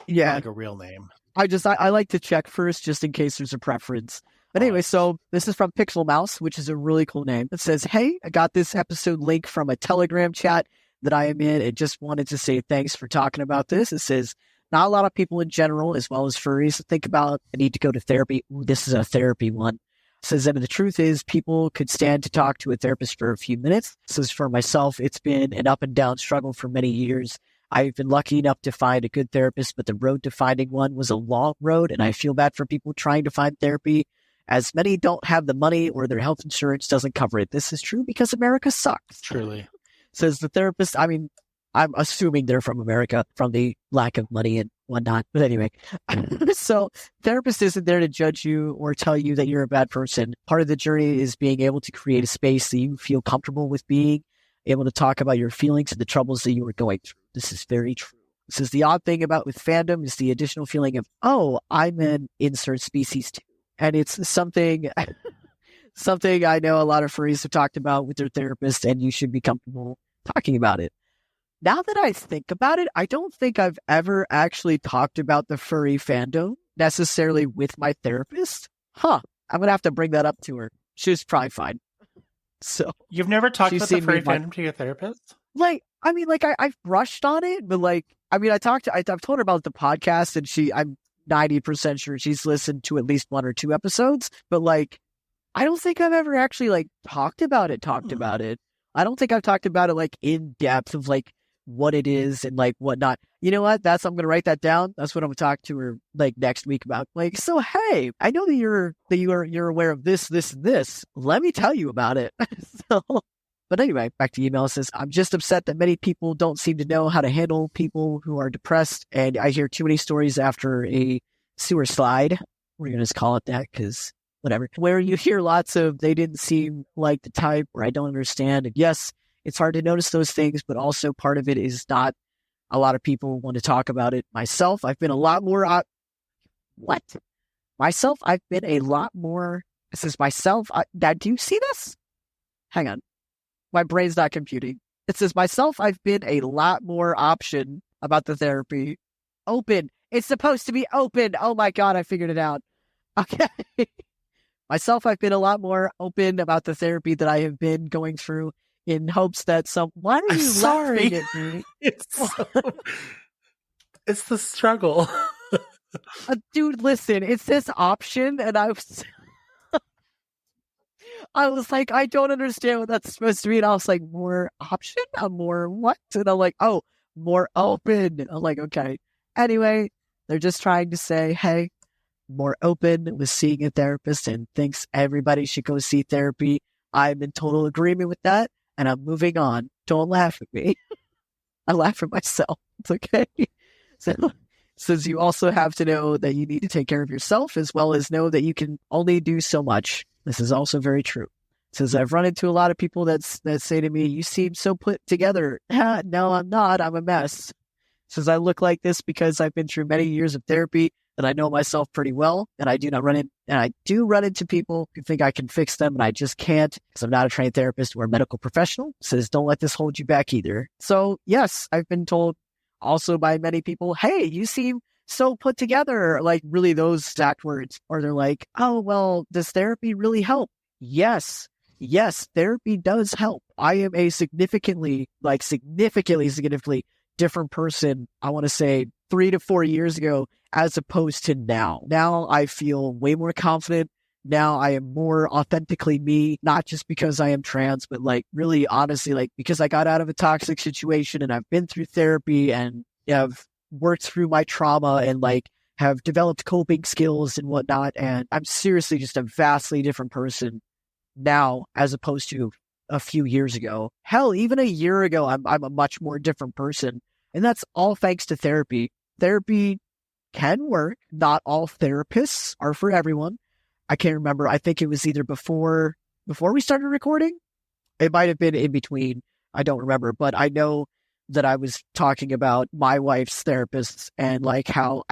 not like a real name. I like to check first just in case there's a preference. But anyway, so this is from Pixel Mouse, which is a really cool name. It says, hey, I got this episode link from a Telegram chat that I am in and just wanted to say thanks for talking about this. It says, not a lot of people in general, as well as furries, think about the need to go to therapy. Ooh, this is a therapy one. It says that the truth is people could stand to talk to a therapist for a few minutes. It says for myself, it's been an up and down struggle for many years. I've been lucky enough to find a good therapist, but the road to finding one was a long road, and I feel bad for people trying to find therapy, as many don't have the money or their health insurance doesn't cover it. This is true because America sucks. Truly. Says the therapist, I mean, I'm assuming they're from America from the lack of money and whatnot. But anyway, so therapist isn't there to judge you or tell you that you're a bad person. Part of the journey is being able to create a space that you feel comfortable with being able to talk about your feelings and the troubles that you were going through. This is very true. This is the odd thing about with fandom is the additional feeling of, oh, I'm an insert species too. And it's something I know a lot of furries have talked about with their therapist, and you should be comfortable talking about it. Now that I think about it, I don't think I've ever actually talked about the furry fandom necessarily with my therapist. I'm going to have to bring that up to her. She's probably fine. So you've never talked about the furry fandom to your therapist? I've brushed on it, but I've told her about the podcast, and I'm 90% sure she's listened to at least one or two episodes, but I don't think I've ever actually talked about it. I don't think I've talked about it in depth of what it is and whatnot. You know what? I'm going to write that down. That's what I'm going to talk to her next week about. So hey, I know that you're aware of this, this, and this. Let me tell you about it. But anyway, back to email. It says, I'm just upset that many people don't seem to know how to handle people who are depressed. And I hear too many stories after a sewer slide. We're going to just call it that because whatever. Where you hear lots of, they didn't seem like the type, or I don't understand. And yes, it's hard to notice those things, but also part of it is not a lot of people want to talk about it. Myself, I've been a lot more, this is myself. Dad, do you see this? Hang on. My brain's not computing. It says, myself, I've been a lot more option about the therapy. Open. It's supposed to be open. Oh my God, I figured it out. Okay. Myself, I've been a lot more open about the therapy that I have been going through in hopes that why are you laughing at me? It's the struggle. Dude, listen, it's this option, and I was like, I don't understand what that's supposed to mean. I was like, more option? More what? And I'm like, oh, more open. I'm like, okay. Anyway, they're just trying to say, hey, more open with seeing a therapist and thinks everybody should go see therapy. I'm in total agreement with that, and I'm moving on. Don't laugh at me. I laugh at myself. It's okay. So says you also have to know that you need to take care of yourself, as well as know that you can only do so much. This is also very true. It says, I've run into a lot of people that say to me, you seem so put together. No, I'm not. I'm a mess. It says, I look like this because I've been through many years of therapy and I know myself pretty well. And I do run into people who think I can fix them, and I just can't because I'm not a trained therapist or a medical professional. It says, don't let this hold you back either. So yes, I've been told also by many people, hey, you seem so put together, really those exact words. Or they're like, oh, well, does therapy really help? Yes, therapy does help. I am a significantly different person, I want to say 3 to 4 years ago, as opposed to now. Now I feel way more confident. Now I am more authentically me, not just because I am trans, but really honestly, because I got out of a toxic situation and I've been through therapy and have worked through my trauma and have developed coping skills and whatnot. And I'm seriously just a vastly different person now as opposed to a few years ago. Hell, even a year ago, I'm a much more different person. And that's all thanks to therapy. Therapy can work. Not all therapists are for everyone. I can't remember. I think it was either before we started recording. It might have been in between. I don't remember, but I know that I was talking about my wife's therapist and like how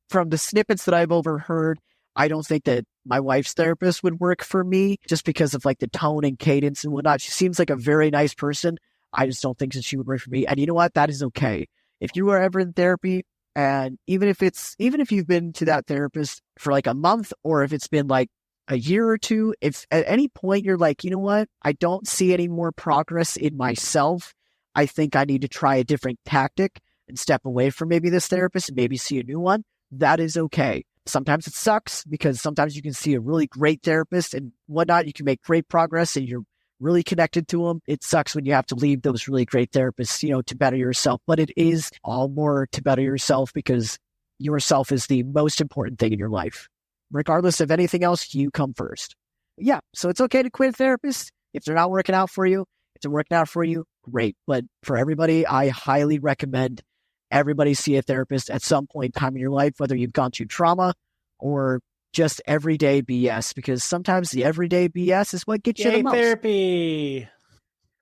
from the snippets that I've overheard, I don't think that my wife's therapist would work for me just because of like the tone and cadence and whatnot. She seems like a very nice person. I just don't think that she would work for me. And you know what? That is okay. If you are ever in therapy, and even if you've been to that therapist for like a month, or if it's been like a year or two, if at any point you're like, you know what, I don't see any more progress in myself, I think I need to try a different tactic and step away from maybe this therapist and maybe see a new one, that is okay. Sometimes it sucks because sometimes you can see a really great therapist and whatnot. You can make great progress and you're really connected to them. It sucks when you have to leave those really great therapists, to better yourself. But it is all more to better yourself because yourself is the most important thing in your life. Regardless of anything else, you come first. Yeah, so it's okay to quit a therapist if they're not working out for you. If they're working out for you, great. But for everybody, I highly recommend everybody see a therapist at some point in time in your life, whether you've gone through trauma or just everyday BS, because sometimes the everyday BS is what gets you the most. Therapy.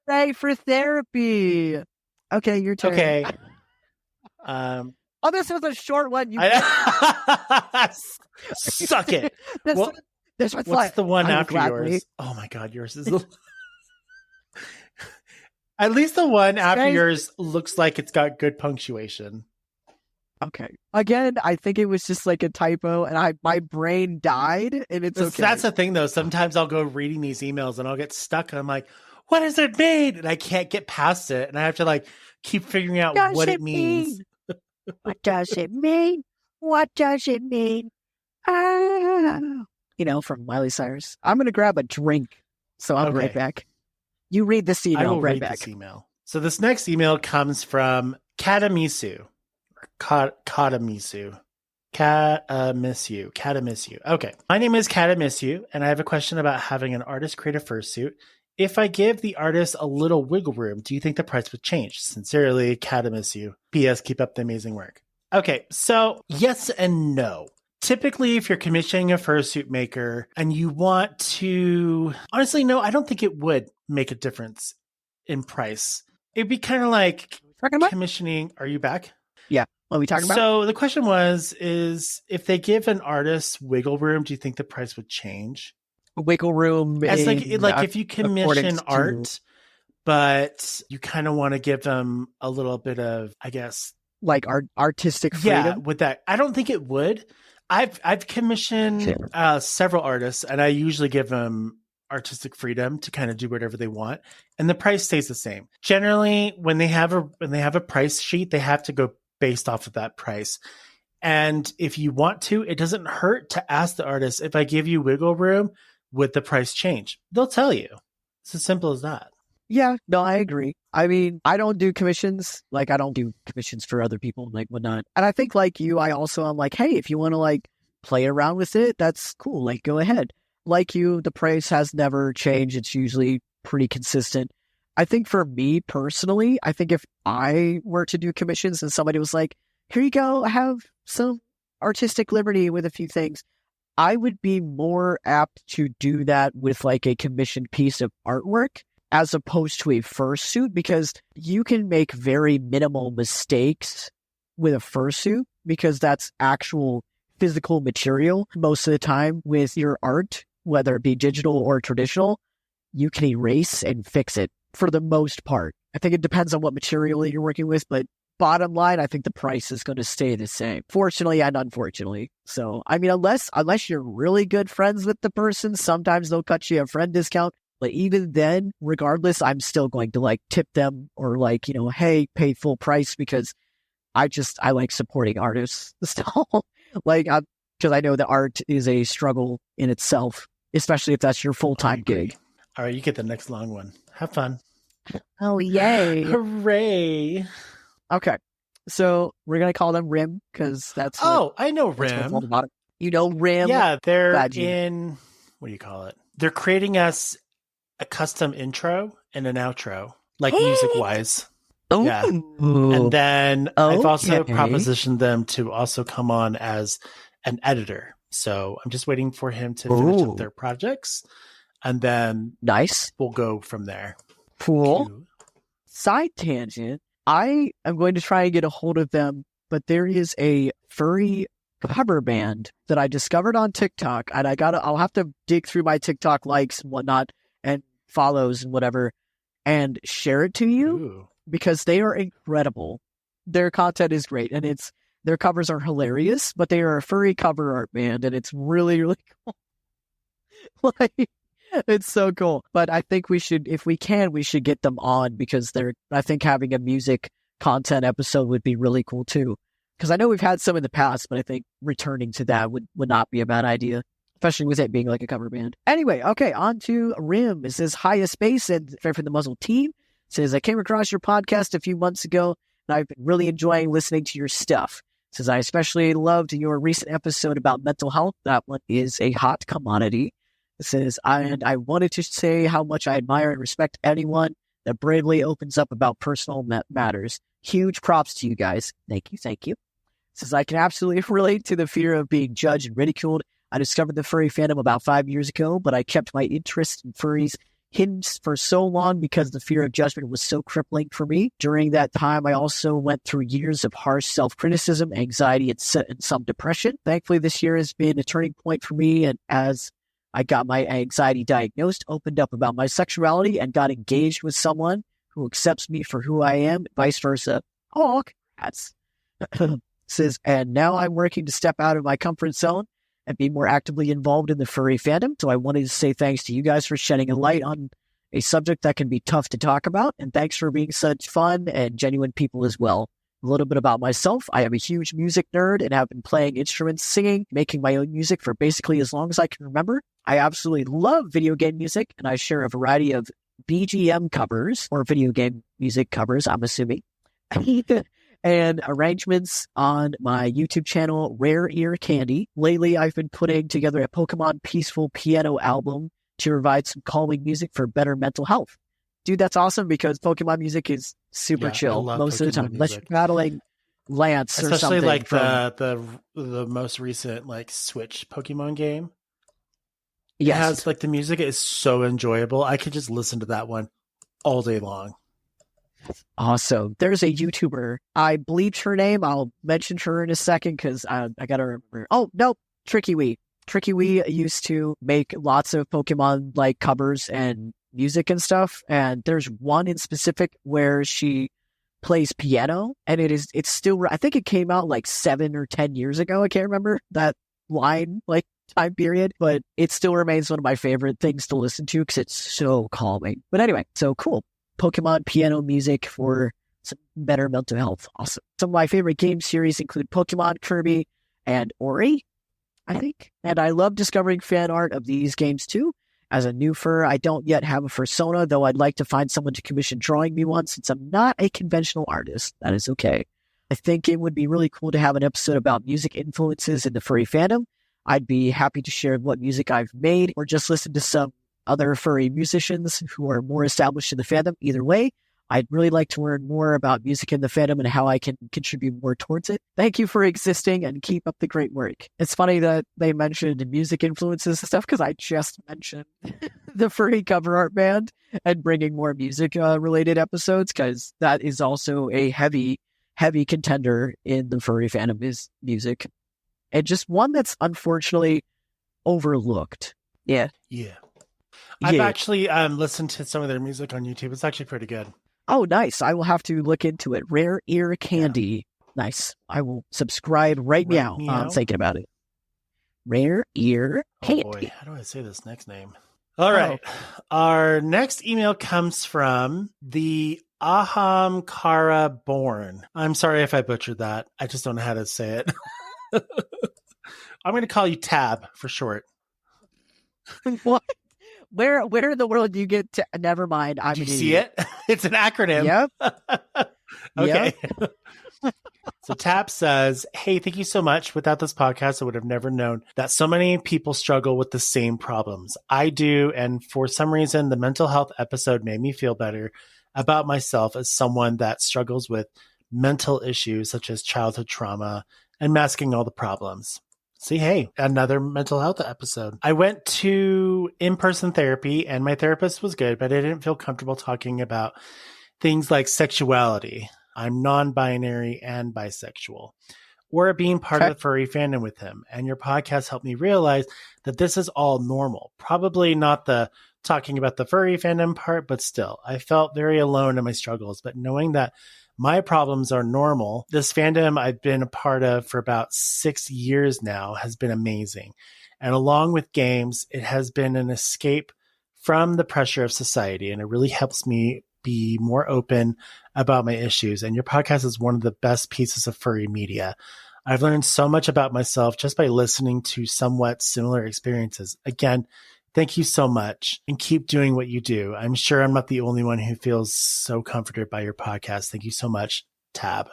Yay for therapy. Okay, your turn. Okay. Oh, this was a short one. Suck it. What's the one after yours? Oh my God, yours is... At least the one after yours looks like it's got good punctuation. Okay. Again, I think it was just like a typo and my brain died and it's okay. That's the thing though. Sometimes I'll go reading these emails and I'll get stuck and I'm like, what does it mean? And I can't get past it. And I have to like keep figuring out what it means. What does it mean? What does it mean? From Miley Cyrus. I'm going to grab a drink. So I'll be right back. You read this email. I will read this email. So this next email comes from Katamisu. Katamisu. Okay. My name is Katamisu, and I have a question about having an artist create a fursuit. If I give the artist a little wiggle room, do you think the price would change? Sincerely, Katamisu. P.S. Keep up the amazing work. Okay, so yes and no. Typically, if you're commissioning a fursuit maker and you want to... Honestly, no, I don't think it would make a difference in price. It'd be kind of like commissioning... Are you back? Yeah. What are we talking about? So the question is if they give an artist wiggle room, do you think the price would change? Wiggle room. As like if you commission art, but you kind of want to give them a little bit of, I guess... Like artistic freedom? Yeah, with that. I don't think it would. I've commissioned several artists, and I usually give them artistic freedom to kind of do whatever they want, and the price stays the same. Generally, when they have a price sheet, they have to go based off of that price. And if you want to, it doesn't hurt to ask the artist, if I give you wiggle room, would the price change? They'll tell you. It's as simple as that. Yeah, no, I agree. I mean, I don't do commissions. Like, I don't do commissions for other people, like whatnot. And I think like you, I also am like, hey, if you want to like play around with it, that's cool. Like, go ahead. Like you, the price has never changed. It's usually pretty consistent. I think for me personally, I think if I were to do commissions and somebody was like, here you go, I have some artistic liberty with a few things, I would be more apt to do that with like a commissioned piece of artwork as opposed to a fursuit, because you can make very minimal mistakes with a fursuit because that's actual physical material. Most of the time with your art, whether it be digital or traditional, you can erase and fix it for the most part. I think it depends on what material you're working with, but bottom line, I think the price is going to stay the same, fortunately and unfortunately. So, I mean, unless you're really good friends with the person, sometimes they'll cut you a friend discount. But even then, regardless, I'm still going to like tip them or like, hey, pay full price, because I like supporting artists still. Like, because I know that art is a struggle in itself, especially if that's your full-time gig. All right, you get the next long one. Have fun. Oh, yay. Hooray. Okay. So we're gonna call them Rim because that's I know what's Rim. about it. You know Rim? Yeah, they're Bad gene. in, what do you call it? They're creating us a custom intro and an outro, like music wise. Oh, Yeah. And then I've also okay. propositioned them to also come on as an editor. So I'm just waiting for him to finish up their projects, and then Nice. we'll go from there. Cool. Side tangent. I am going to try and get a hold of them, but there is a furry cover band that I discovered on TikTok, and I'll have to dig through my TikTok likes and whatnot and follows and whatever and share it to you. Ooh. Because they are incredible. Their content is great, and their covers are hilarious, but they are a furry cover art band, and it's really, really cool. Like, it's so cool. But I think if we can, we should get them on because I think having a music content episode would be really cool too. Because I know we've had some in the past, but I think returning to that would not be a bad idea, especially with it being like a cover band. Anyway, okay, on to Rim. It says, highest space and fair for the muzzle team. It says, I came across your podcast a few months ago, and I've been really enjoying listening to your stuff. It says, I especially loved your recent episode about mental health. That one is a hot commodity. It says, and I wanted to say how much I admire and respect anyone that bravely opens up about personal matters. Huge props to you guys. Thank you. Thank you. It says, I can absolutely relate to the fear of being judged and ridiculed. I discovered the furry fandom about 5 years ago, but I kept my interest in furries hidden for so long because the fear of judgment was so crippling for me. During that time, I also went through years of harsh self-criticism, anxiety, and some depression. Thankfully, this year has been a turning point for me, and as I got my anxiety diagnosed, opened up about my sexuality, and got engaged with someone who accepts me for who I am, vice versa. Oh, congrats. Says, and now I'm working to step out of my comfort zone and be more actively involved in the furry fandom. So I wanted to say thanks to you guys for shedding a light on a subject that can be tough to talk about. And thanks for being such fun and genuine people as well. A little bit about myself. I am a huge music nerd and have been playing instruments, singing, making my own music for basically as long as I can remember. I absolutely love video game music, and I share a variety of BGM covers, or video game music covers, I'm assuming. And arrangements on my YouTube channel, Rare Ear Candy. Lately, I've been putting together a Pokemon Peaceful piano album to provide some calming music for better mental health. Dude, that's awesome because Pokemon music is super chill most of the time. Unless you're battling Lance or something. Especially like the most recent like Switch Pokemon game. Yes. It has like the music is so enjoyable. I could just listen to that one all day long. Awesome. There's a YouTuber. I bleeped her name. I'll mention her in a second because I got to remember. Oh, no. Tricky Wee. Tricky Wee used to make lots of Pokemon like covers and music and stuff. And there's one in specific where she plays piano. And it's still, I think it came out like 7 or 10 years ago. I can't remember that line, like time period. But it still remains one of my favorite things to listen to because it's so calming. But anyway, so cool. Pokemon piano music for some better mental health. Awesome. Some of my favorite game series include Pokemon, Kirby, and Ori, I think. And I love discovering fan art of these games too. As a new fur, I don't yet have a fursona, though I'd like to find someone to commission drawing me one since I'm not a conventional artist. That is okay. I think it would be really cool to have an episode about music influences in the furry fandom. I'd be happy to share what music I've made or just listen to some other furry musicians who are more established in the fandom. Either way, I'd really like to learn more about music in the fandom and how I can contribute more towards it. Thank you for existing and keep up the great work. It's funny that they mentioned music influences and stuff because I just mentioned the furry cover art band and bringing more music related episodes because that is also a heavy contender in the furry fandom is music. And just one that's unfortunately overlooked. Yeah. I've actually listened to some of their music on YouTube. It's actually pretty good. Oh, nice. I will have to look into it. Rare Ear Candy. Yeah. Nice. I will subscribe right now. I'm thinking about it. Rare Ear Candy. Oh boy, how do I say this next name? All right. Our next email comes from the Ahamkara Born. I'm sorry if I butchered that. I just don't know how to say it. I'm going to call you Tab for short. What? Where in the world do you get to? Never mind. Do you see it? It's an acronym. Yep. Okay. Yep. So Tap says, hey, thank you so much. Without this podcast, I would have never known that so many people struggle with the same problems. I do. And for some reason, the mental health episode made me feel better about myself as someone that struggles with mental issues such as childhood trauma and masking all the problems. See, hey, another mental health episode. I went to in-person therapy and my therapist was good, but I didn't feel comfortable talking about things like sexuality. I'm non-binary and bisexual, or being part of the furry fandom with him. And your podcast helped me realize that this is all normal. Probably not the talking about the furry fandom part, but still, I felt very alone in my struggles. But knowing that my problems are normal, this fandom I've been a part of for about 6 years now has been amazing. And along with games, it has been an escape from the pressure of society. And it really helps me be more open about my issues. And your podcast is one of the best pieces of furry media. I've learned so much about myself just by listening to somewhat similar experiences. Again, thank you so much and keep doing what you do. I'm sure I'm not the only one who feels so comforted by your podcast. Thank you so much, Tab.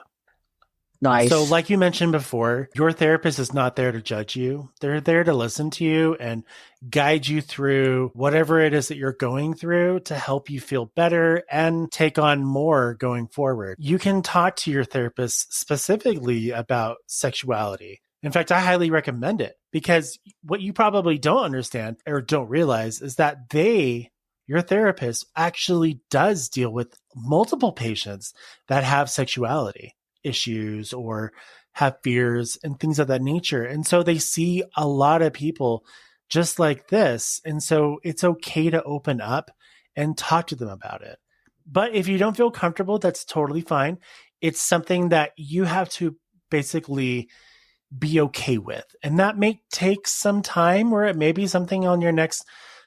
Nice. So like you mentioned before, your therapist is not there to judge you. They're there to listen to you and guide you through whatever it is that you're going through to help you feel better and take on more going forward. You can talk to your therapist specifically about sexuality. In fact, I highly recommend it because what you probably don't understand or don't realize is that your therapist actually does deal with multiple patients that have sexuality issues or have fears and things of that nature. And so they see a lot of people just like this. And so it's okay to open up and talk to them about it. But if you don't feel comfortable, that's totally fine. It's something that you have to basically be okay with. And that may take some time, or it may be something on your next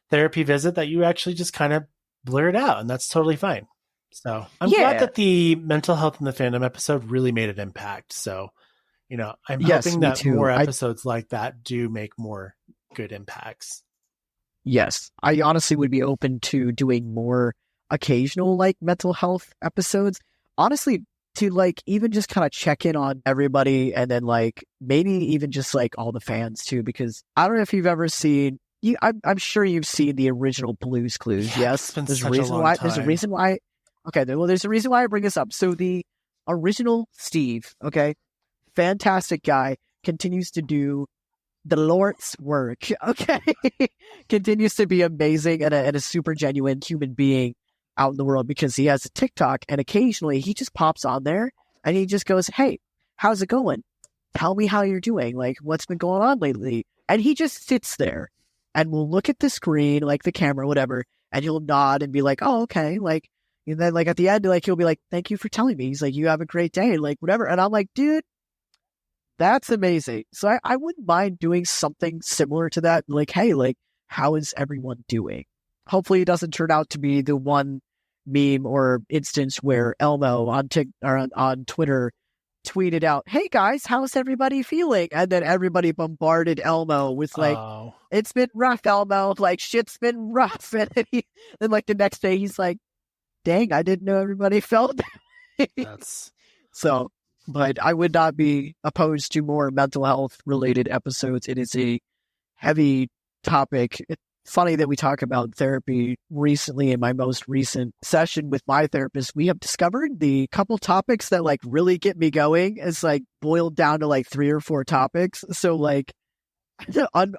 therapy visit that you actually just kind of blur it out. And that's totally fine. So I'm glad that the mental health in the fandom episode really made an impact. So, I'm hoping that more episodes like that do make more good impacts. Yes. I honestly would be open to doing more occasional mental health episodes. Honestly, to even just kind of check in on everybody and then maybe even just all the fans too, because I don't know if you've ever seen I'm sure you've seen the original Blue's Clues. Yeah, yes. There's a reason why okay, well, there's a reason why I bring this up. So the original Steve, okay, fantastic guy, continues to do the Lord's work, okay? Continues to be amazing and a super genuine human being out in the world because he has a TikTok and occasionally he just pops on there and he just goes, hey, how's it going? Tell me how you're doing. What's been going on lately? And he just sits there and will look at the screen, the camera, whatever, and he'll nod and be like, oh, okay, and then at the end, he'll be like, thank you for telling me. He's like, you have a great day, whatever. And I'm like, dude, that's amazing. So I wouldn't mind doing something similar to that. Hey, how is everyone doing? Hopefully it doesn't turn out to be the one meme or instance where Elmo on Twitter tweeted out, hey guys, how's everybody feeling? And then everybody bombarded Elmo with it's been rough, Elmo. Shit's been rough. And then the next day he's like, dang, I didn't know everybody felt that way. So, but I would not be opposed to more mental health related episodes. It is a heavy topic. It's funny that we talk about therapy recently. In my most recent session with my therapist, we have discovered the couple topics that really get me going is boiled down to 3 or 4 topics. So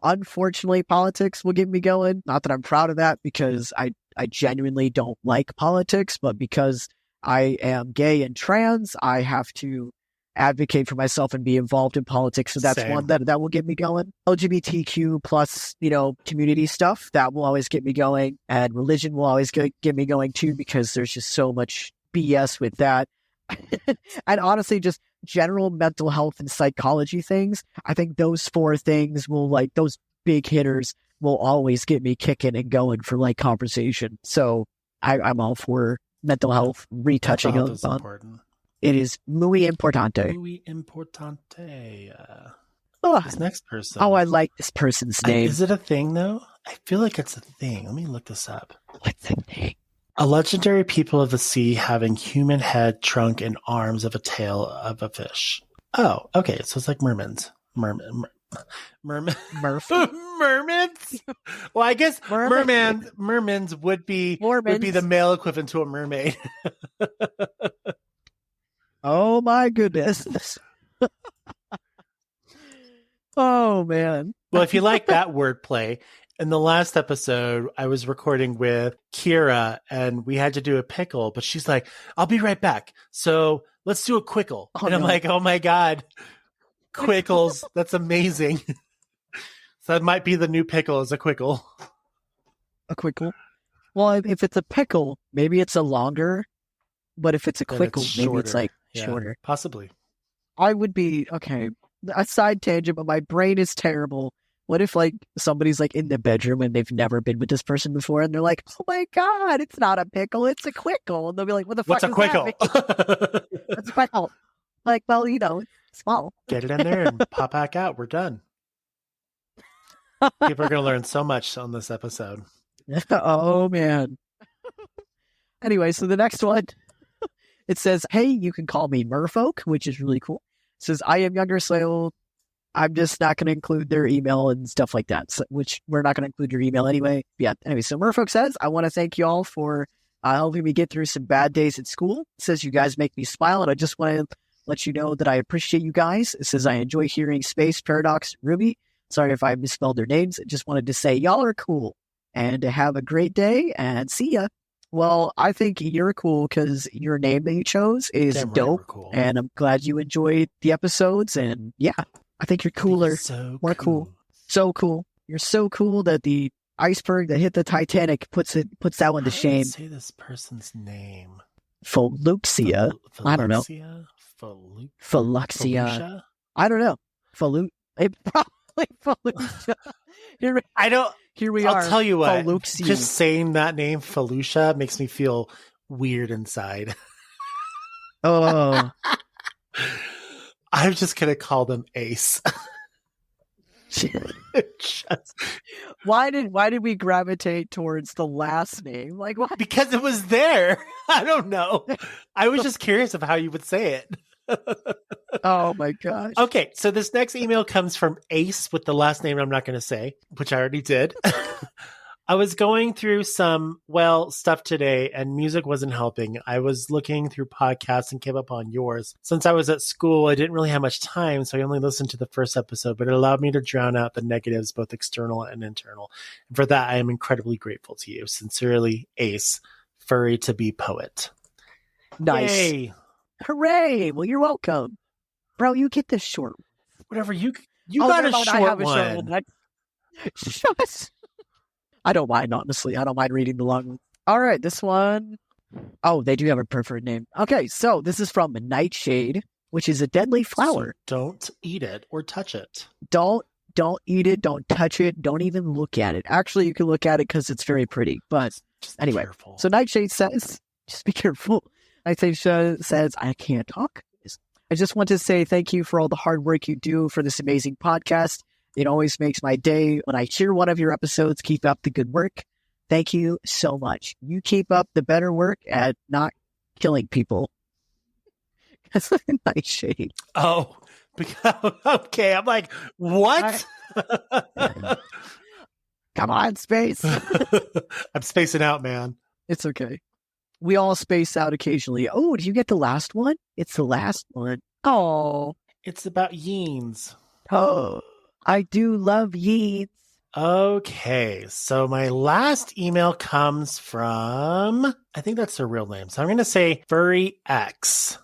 unfortunately, politics will get me going. Not that I'm proud of that because I genuinely don't like politics, but because I am gay and trans, I have to advocate for myself and be involved in politics. So that's one that will get me going. LGBTQ plus, community stuff, that will always get me going. And religion will always get me going too, because there's just so much BS with that. And honestly, just general mental health and psychology things. I think those 4 things will those big hitters will always get me kicking and going for conversation. So I'm all for mental health retouching on. Important. It is muy importante. Muy importante. Oh, this next person. Oh, I like this person's name. Is it a thing though? I feel like it's a thing. Let me look this up. What's the thing? A legendary people of the sea having human head, trunk, and arms of a tail of a fish. Oh, okay. So it's like mermaids. Mermaids. Murph. Mermaids? Well, I guess Mermaid. mermaids would be the Mormons. male equivalent to a mermaid. Oh my goodness. Oh man. Well, if you like that wordplay, in the last episode, I was recording with Kira and we had to do a pickle, but she's like, I'll be right back. So let's do a quickle. Oh, and I'm no. like, oh my God, quickles. That's amazing. So that might be the new pickle is a quickle. A quickle. Well, if it's a pickle, maybe it's a longer, but if it's a Then quickle, it's maybe it's shorter. like Yeah, shorter. possibly. I would be, okay, a side tangent, but my brain is terrible. What if like somebody's like in the bedroom and they've never been with this person before and they're like, oh my God, it's not a pickle, it's a quickle. And they'll be like, what the What's fuck a is quickle? that? It's a quickle. Like, well, you know, it's small. Get it in there and pop back out. We're done. People are going to learn so much on this episode. Oh man. Anyway, so the next one, it says, hey, you can call me Merfolk, which is really cool. It says, I am younger, so I'm just not going to include their email and stuff like that, so, which we're not going to include your email anyway. Yeah, anyway, so Merfolk says, I want to thank you all for helping me get through some bad days at school. It says, you guys make me smile, and I just want to let you know that I appreciate you guys. It says, I enjoy hearing Space, Paradox, Ruby. Sorry if I misspelled their names. I just wanted to say, y'all are cool, and have a great day, and see ya. Well, I think you're cool because your name that you chose is Damn right dope, we're cool. and I'm glad you enjoyed the episodes, and yeah. I think you're cooler. So More cool. So cool. You're so cool that the iceberg that hit the Titanic puts that one to shame. Say this person's name. Feluxia. I don't know. Feluxia? I don't know. It probably Felucia. Here we are. I'll tell you what. Feluxia. Just saying that name, Felucia, makes me feel weird inside. Oh. I'm just going to call them Ace. Why did we gravitate towards the last name? Like, why? Because it was there. I don't know. I was just curious of how you would say it. Oh my gosh. Okay, so this next email comes from Ace with the last name I'm not going to say, which I already did. I was going through some, stuff today and music wasn't helping. I was looking through podcasts and came up on yours. Since I was at school, I didn't really have much time, so I only listened to the first episode, but it allowed me to drown out the negatives, both external and internal. And for that, I am incredibly grateful to you. Sincerely, Ace, furry to be poet. Nice. Yay. Hooray. Well, you're welcome. Bro, you get this short. Whatever, you got a short one. Shush. I don't mind, honestly. I don't mind reading the long one. All right, this one. Oh, they do have a preferred name. Okay, so this is from Nightshade, which is a deadly flower. So don't eat it or touch it. Don't eat it. Don't touch it. Don't even look at it. Actually, you can look at it because it's very pretty. But just anyway, careful. So Nightshade says, just be careful. Nightshade says, I can't talk. I just want to say thank you for all the hard work you do for this amazing podcast. It always makes my day when I hear one of your episodes. Keep up the good work. Thank you so much. You keep up the better work at not killing people. That's like a Nightshade. Oh, okay. I'm like, what? Come on, Space. I'm spacing out, man. It's okay. We all space out occasionally. Oh, did you get the last one? It's the last one. Oh. It's about yeens. Oh. I do love yeets. Okay, so my last email comes from, I think that's their real name. So I'm going to say Furry X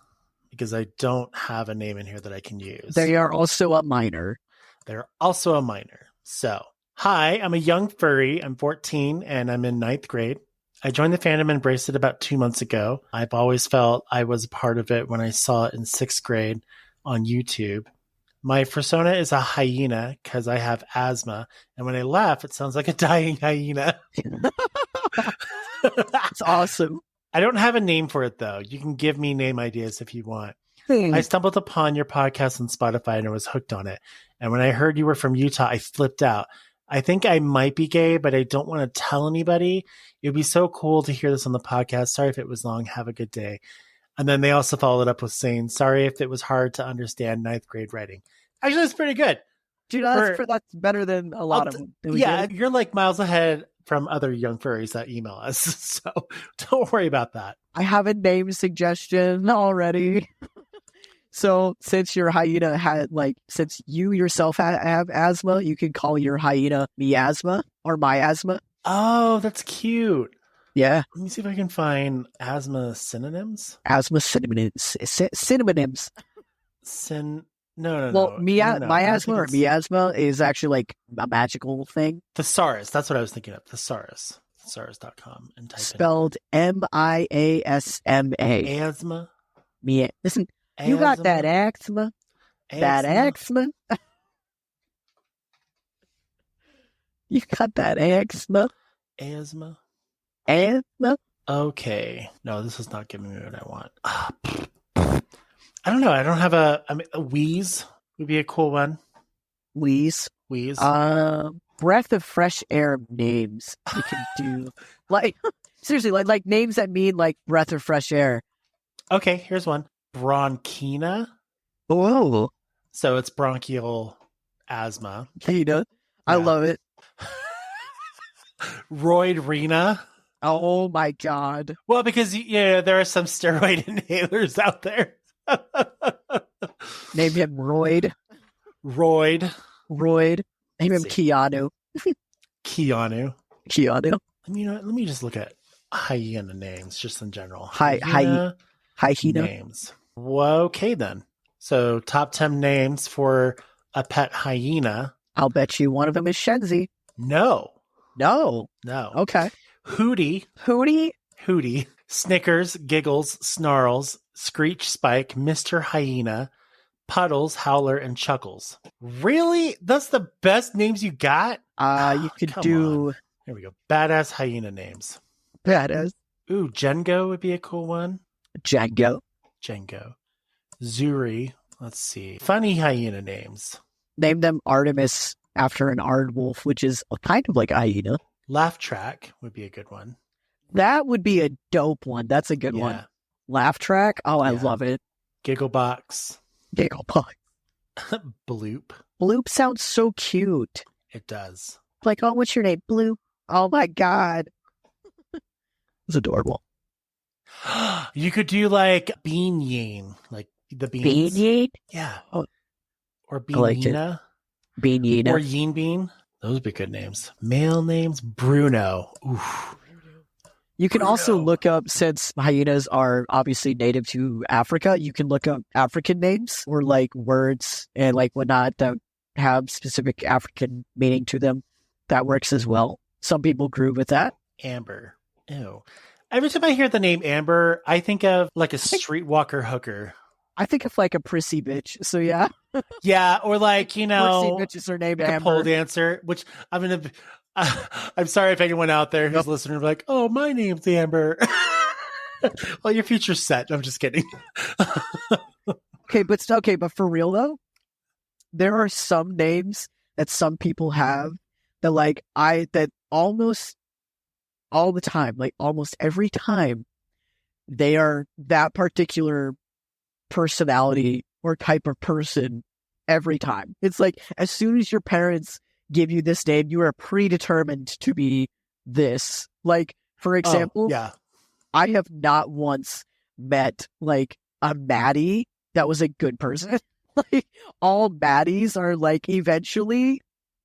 because I don't have a name in here that I can use. They are also a minor. They're also a minor. So, hi, I'm a young furry. I'm 14 and I'm in 9th grade. I joined the fandom and embraced it about 2 months ago. I've always felt I was a part of it when I saw it in 6th grade on YouTube. My persona is a hyena because I have asthma. And when I laugh, it sounds like a dying hyena. That's awesome. I don't have a name for it, though. You can give me name ideas if you want. I stumbled upon your podcast on Spotify and I was hooked on it. And when I heard you were from Utah, I flipped out. I think I might be gay, but I don't want to tell anybody. It would be so cool to hear this on the podcast. Sorry if it was long. Have a good day. And then they also followed up with saying, sorry if it was hard to understand ninth grade writing. Actually, that's pretty good. Dude, that's better than a lot of them. Yeah, you're like miles ahead from other young furries that email us. So don't worry about that. I have a name suggestion already. So since your hyena since you yourself have asthma, you can call your hyena miasma or miasma. Oh, that's cute. Yeah. Let me see if I can find asthma synonyms. Asthma synonyms. Synonyms. No. Miasma or miasma is actually like a magical thing. Thesaurus. That's what I was thinking of. Thesaurus. Thesaurus.com. And type spelled M-I-A-S-M-A. Asthma. Listen, you got that asthma. That asthma. You got that asthma. Asthma. Asthma. Okay. No, this is not giving me what I want. I don't know. I don't have a wheeze would be a cool one. Wheeze. Breath of fresh air names. You can do seriously, like names that mean like breath of fresh air. Okay, here's one. Bronchina. Oh. So it's bronchial asthma. Kina. I love it. Roidrina. Oh my god. Well, because there are some steroid inhalers out there. Name him Roid. Name him Keanu. Keanu. Let me just look at hyena names just in general. Hyena names. Well, okay then. So top 10 names for a pet hyena. I'll bet you one of them is Shenzi. No. Okay. Hootie. Snickers, Giggles, Snarls, Screech Spike, Mr. Hyena, Puddles, Howler, and Chuckles. Really? That's the best names you got? You could do... Here we go. Badass hyena names. Badass. Ooh, Jengo would be a cool one. Jengo. Zuri. Let's see. Funny hyena names. Name them Artemis after an aardwolf, which is kind of like a hyena. Laugh Track would be a good one. That would be a dope one. That's a good one. Laugh Track. Oh, I love it. Gigglebox. Bloop. Bloop sounds so cute. It does. Like, oh, what's your name? Bloop. Oh my god. It's adorable. You could do like Bean Yane, like the beans. Bean Yane? Yeah. Oh. Or Beanina. Beanina. Or Yeen Bean. Those would be good names. Male names, Bruno. Oof. You can also look up, since hyenas are obviously native to Africa, you can look up African names or like words and like whatnot that have specific African meaning to them. That works as well. Some people groove with that. Amber. Ew. Every time I hear the name Amber, I think of like a streetwalker hooker. I think of like a prissy bitch. So yeah. Yeah, or like, prissy bitches are named like Amber. a pole dancer, which I'm sorry if anyone out there who's listening like, oh, my name's Amber. Well, your future's set. I'm just kidding. But for real though, there are some names that some people have that that almost all the time, like almost every time, they are that particular personality or type of person every time. It's like as soon as your parents give you this name, you are predetermined to be this. Like, for example, I have not once met like a Maddie that was a good person. Like, all Maddies are like eventually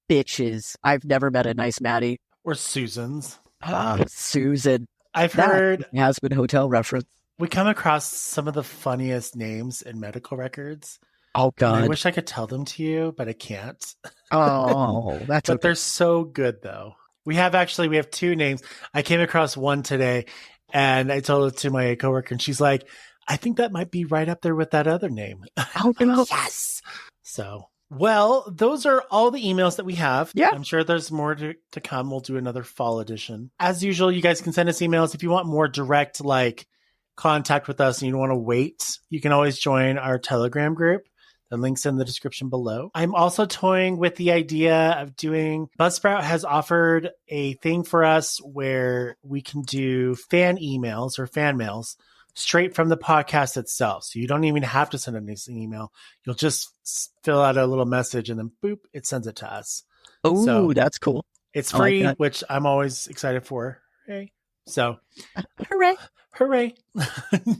bitches. I've never met a nice Maddie. Or Susans. Susan. I've heard Has-Been Hotel reference. We come across some of the funniest names in medical records. Oh god! I wish I could tell them to you, but I can't. Oh, that's but they're so good though. We have two names. I came across one today, and I told it to my coworker, and she's like, "I think that might be right up there with that other name." Oh no! Yes. So, well, those are all the emails that we have. Yeah, I'm sure there's more to come. We'll do another fall edition. As usual, you guys can send us emails if you want more direct contact with us and you don't want to wait. You can always join our Telegram group. The link's in the description below. I'm also toying with the idea of doing... Buzzsprout has offered a thing for us where we can do fan emails or fan mails straight from the podcast itself. So you don't even have to send an email. You'll just fill out a little message and then boop, it sends it to us. Oh, So that's cool. it's free, which I'm always excited for. Hooray. So hooray. Hooray.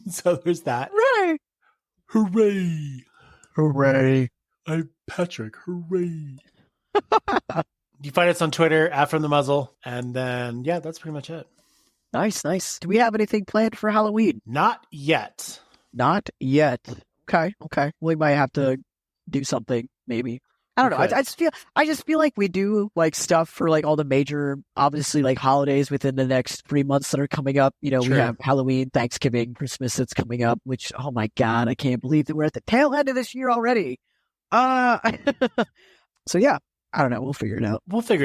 So there's that. Hooray. Hooray. Hooray. I'm Patrick. Hooray. You find us on Twitter @From the Muzzle. And then, yeah, that's pretty much it. Nice, nice. Do we have anything planned for Halloween? Not yet. Not yet. Okay. We might have to do something, maybe. I don't know. I just feel like we do like stuff for like all the major, obviously like holidays within the next 3 months that are coming up. You know, True. We have Halloween, Thanksgiving, Christmas that's coming up, which, oh my God, I can't believe that we're at the tail end of this year already. So yeah, I don't know. We'll figure it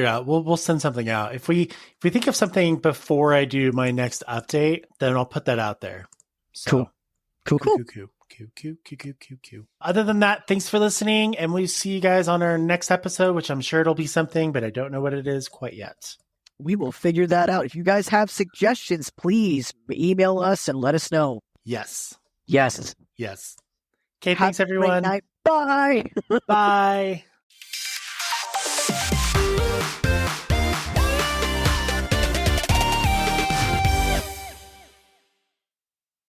out. We'll send something out. If we think of something before I do my next update, then I'll put that out there. So, Cool. Other than that, thanks for listening, and we'll see you guys on our next episode, which I'm sure it'll be something, but I don't know what it is quite yet. We will figure that out. If you guys have suggestions, please email us and let us know. Yes. Okay, Thanks everyone. Bye. Bye.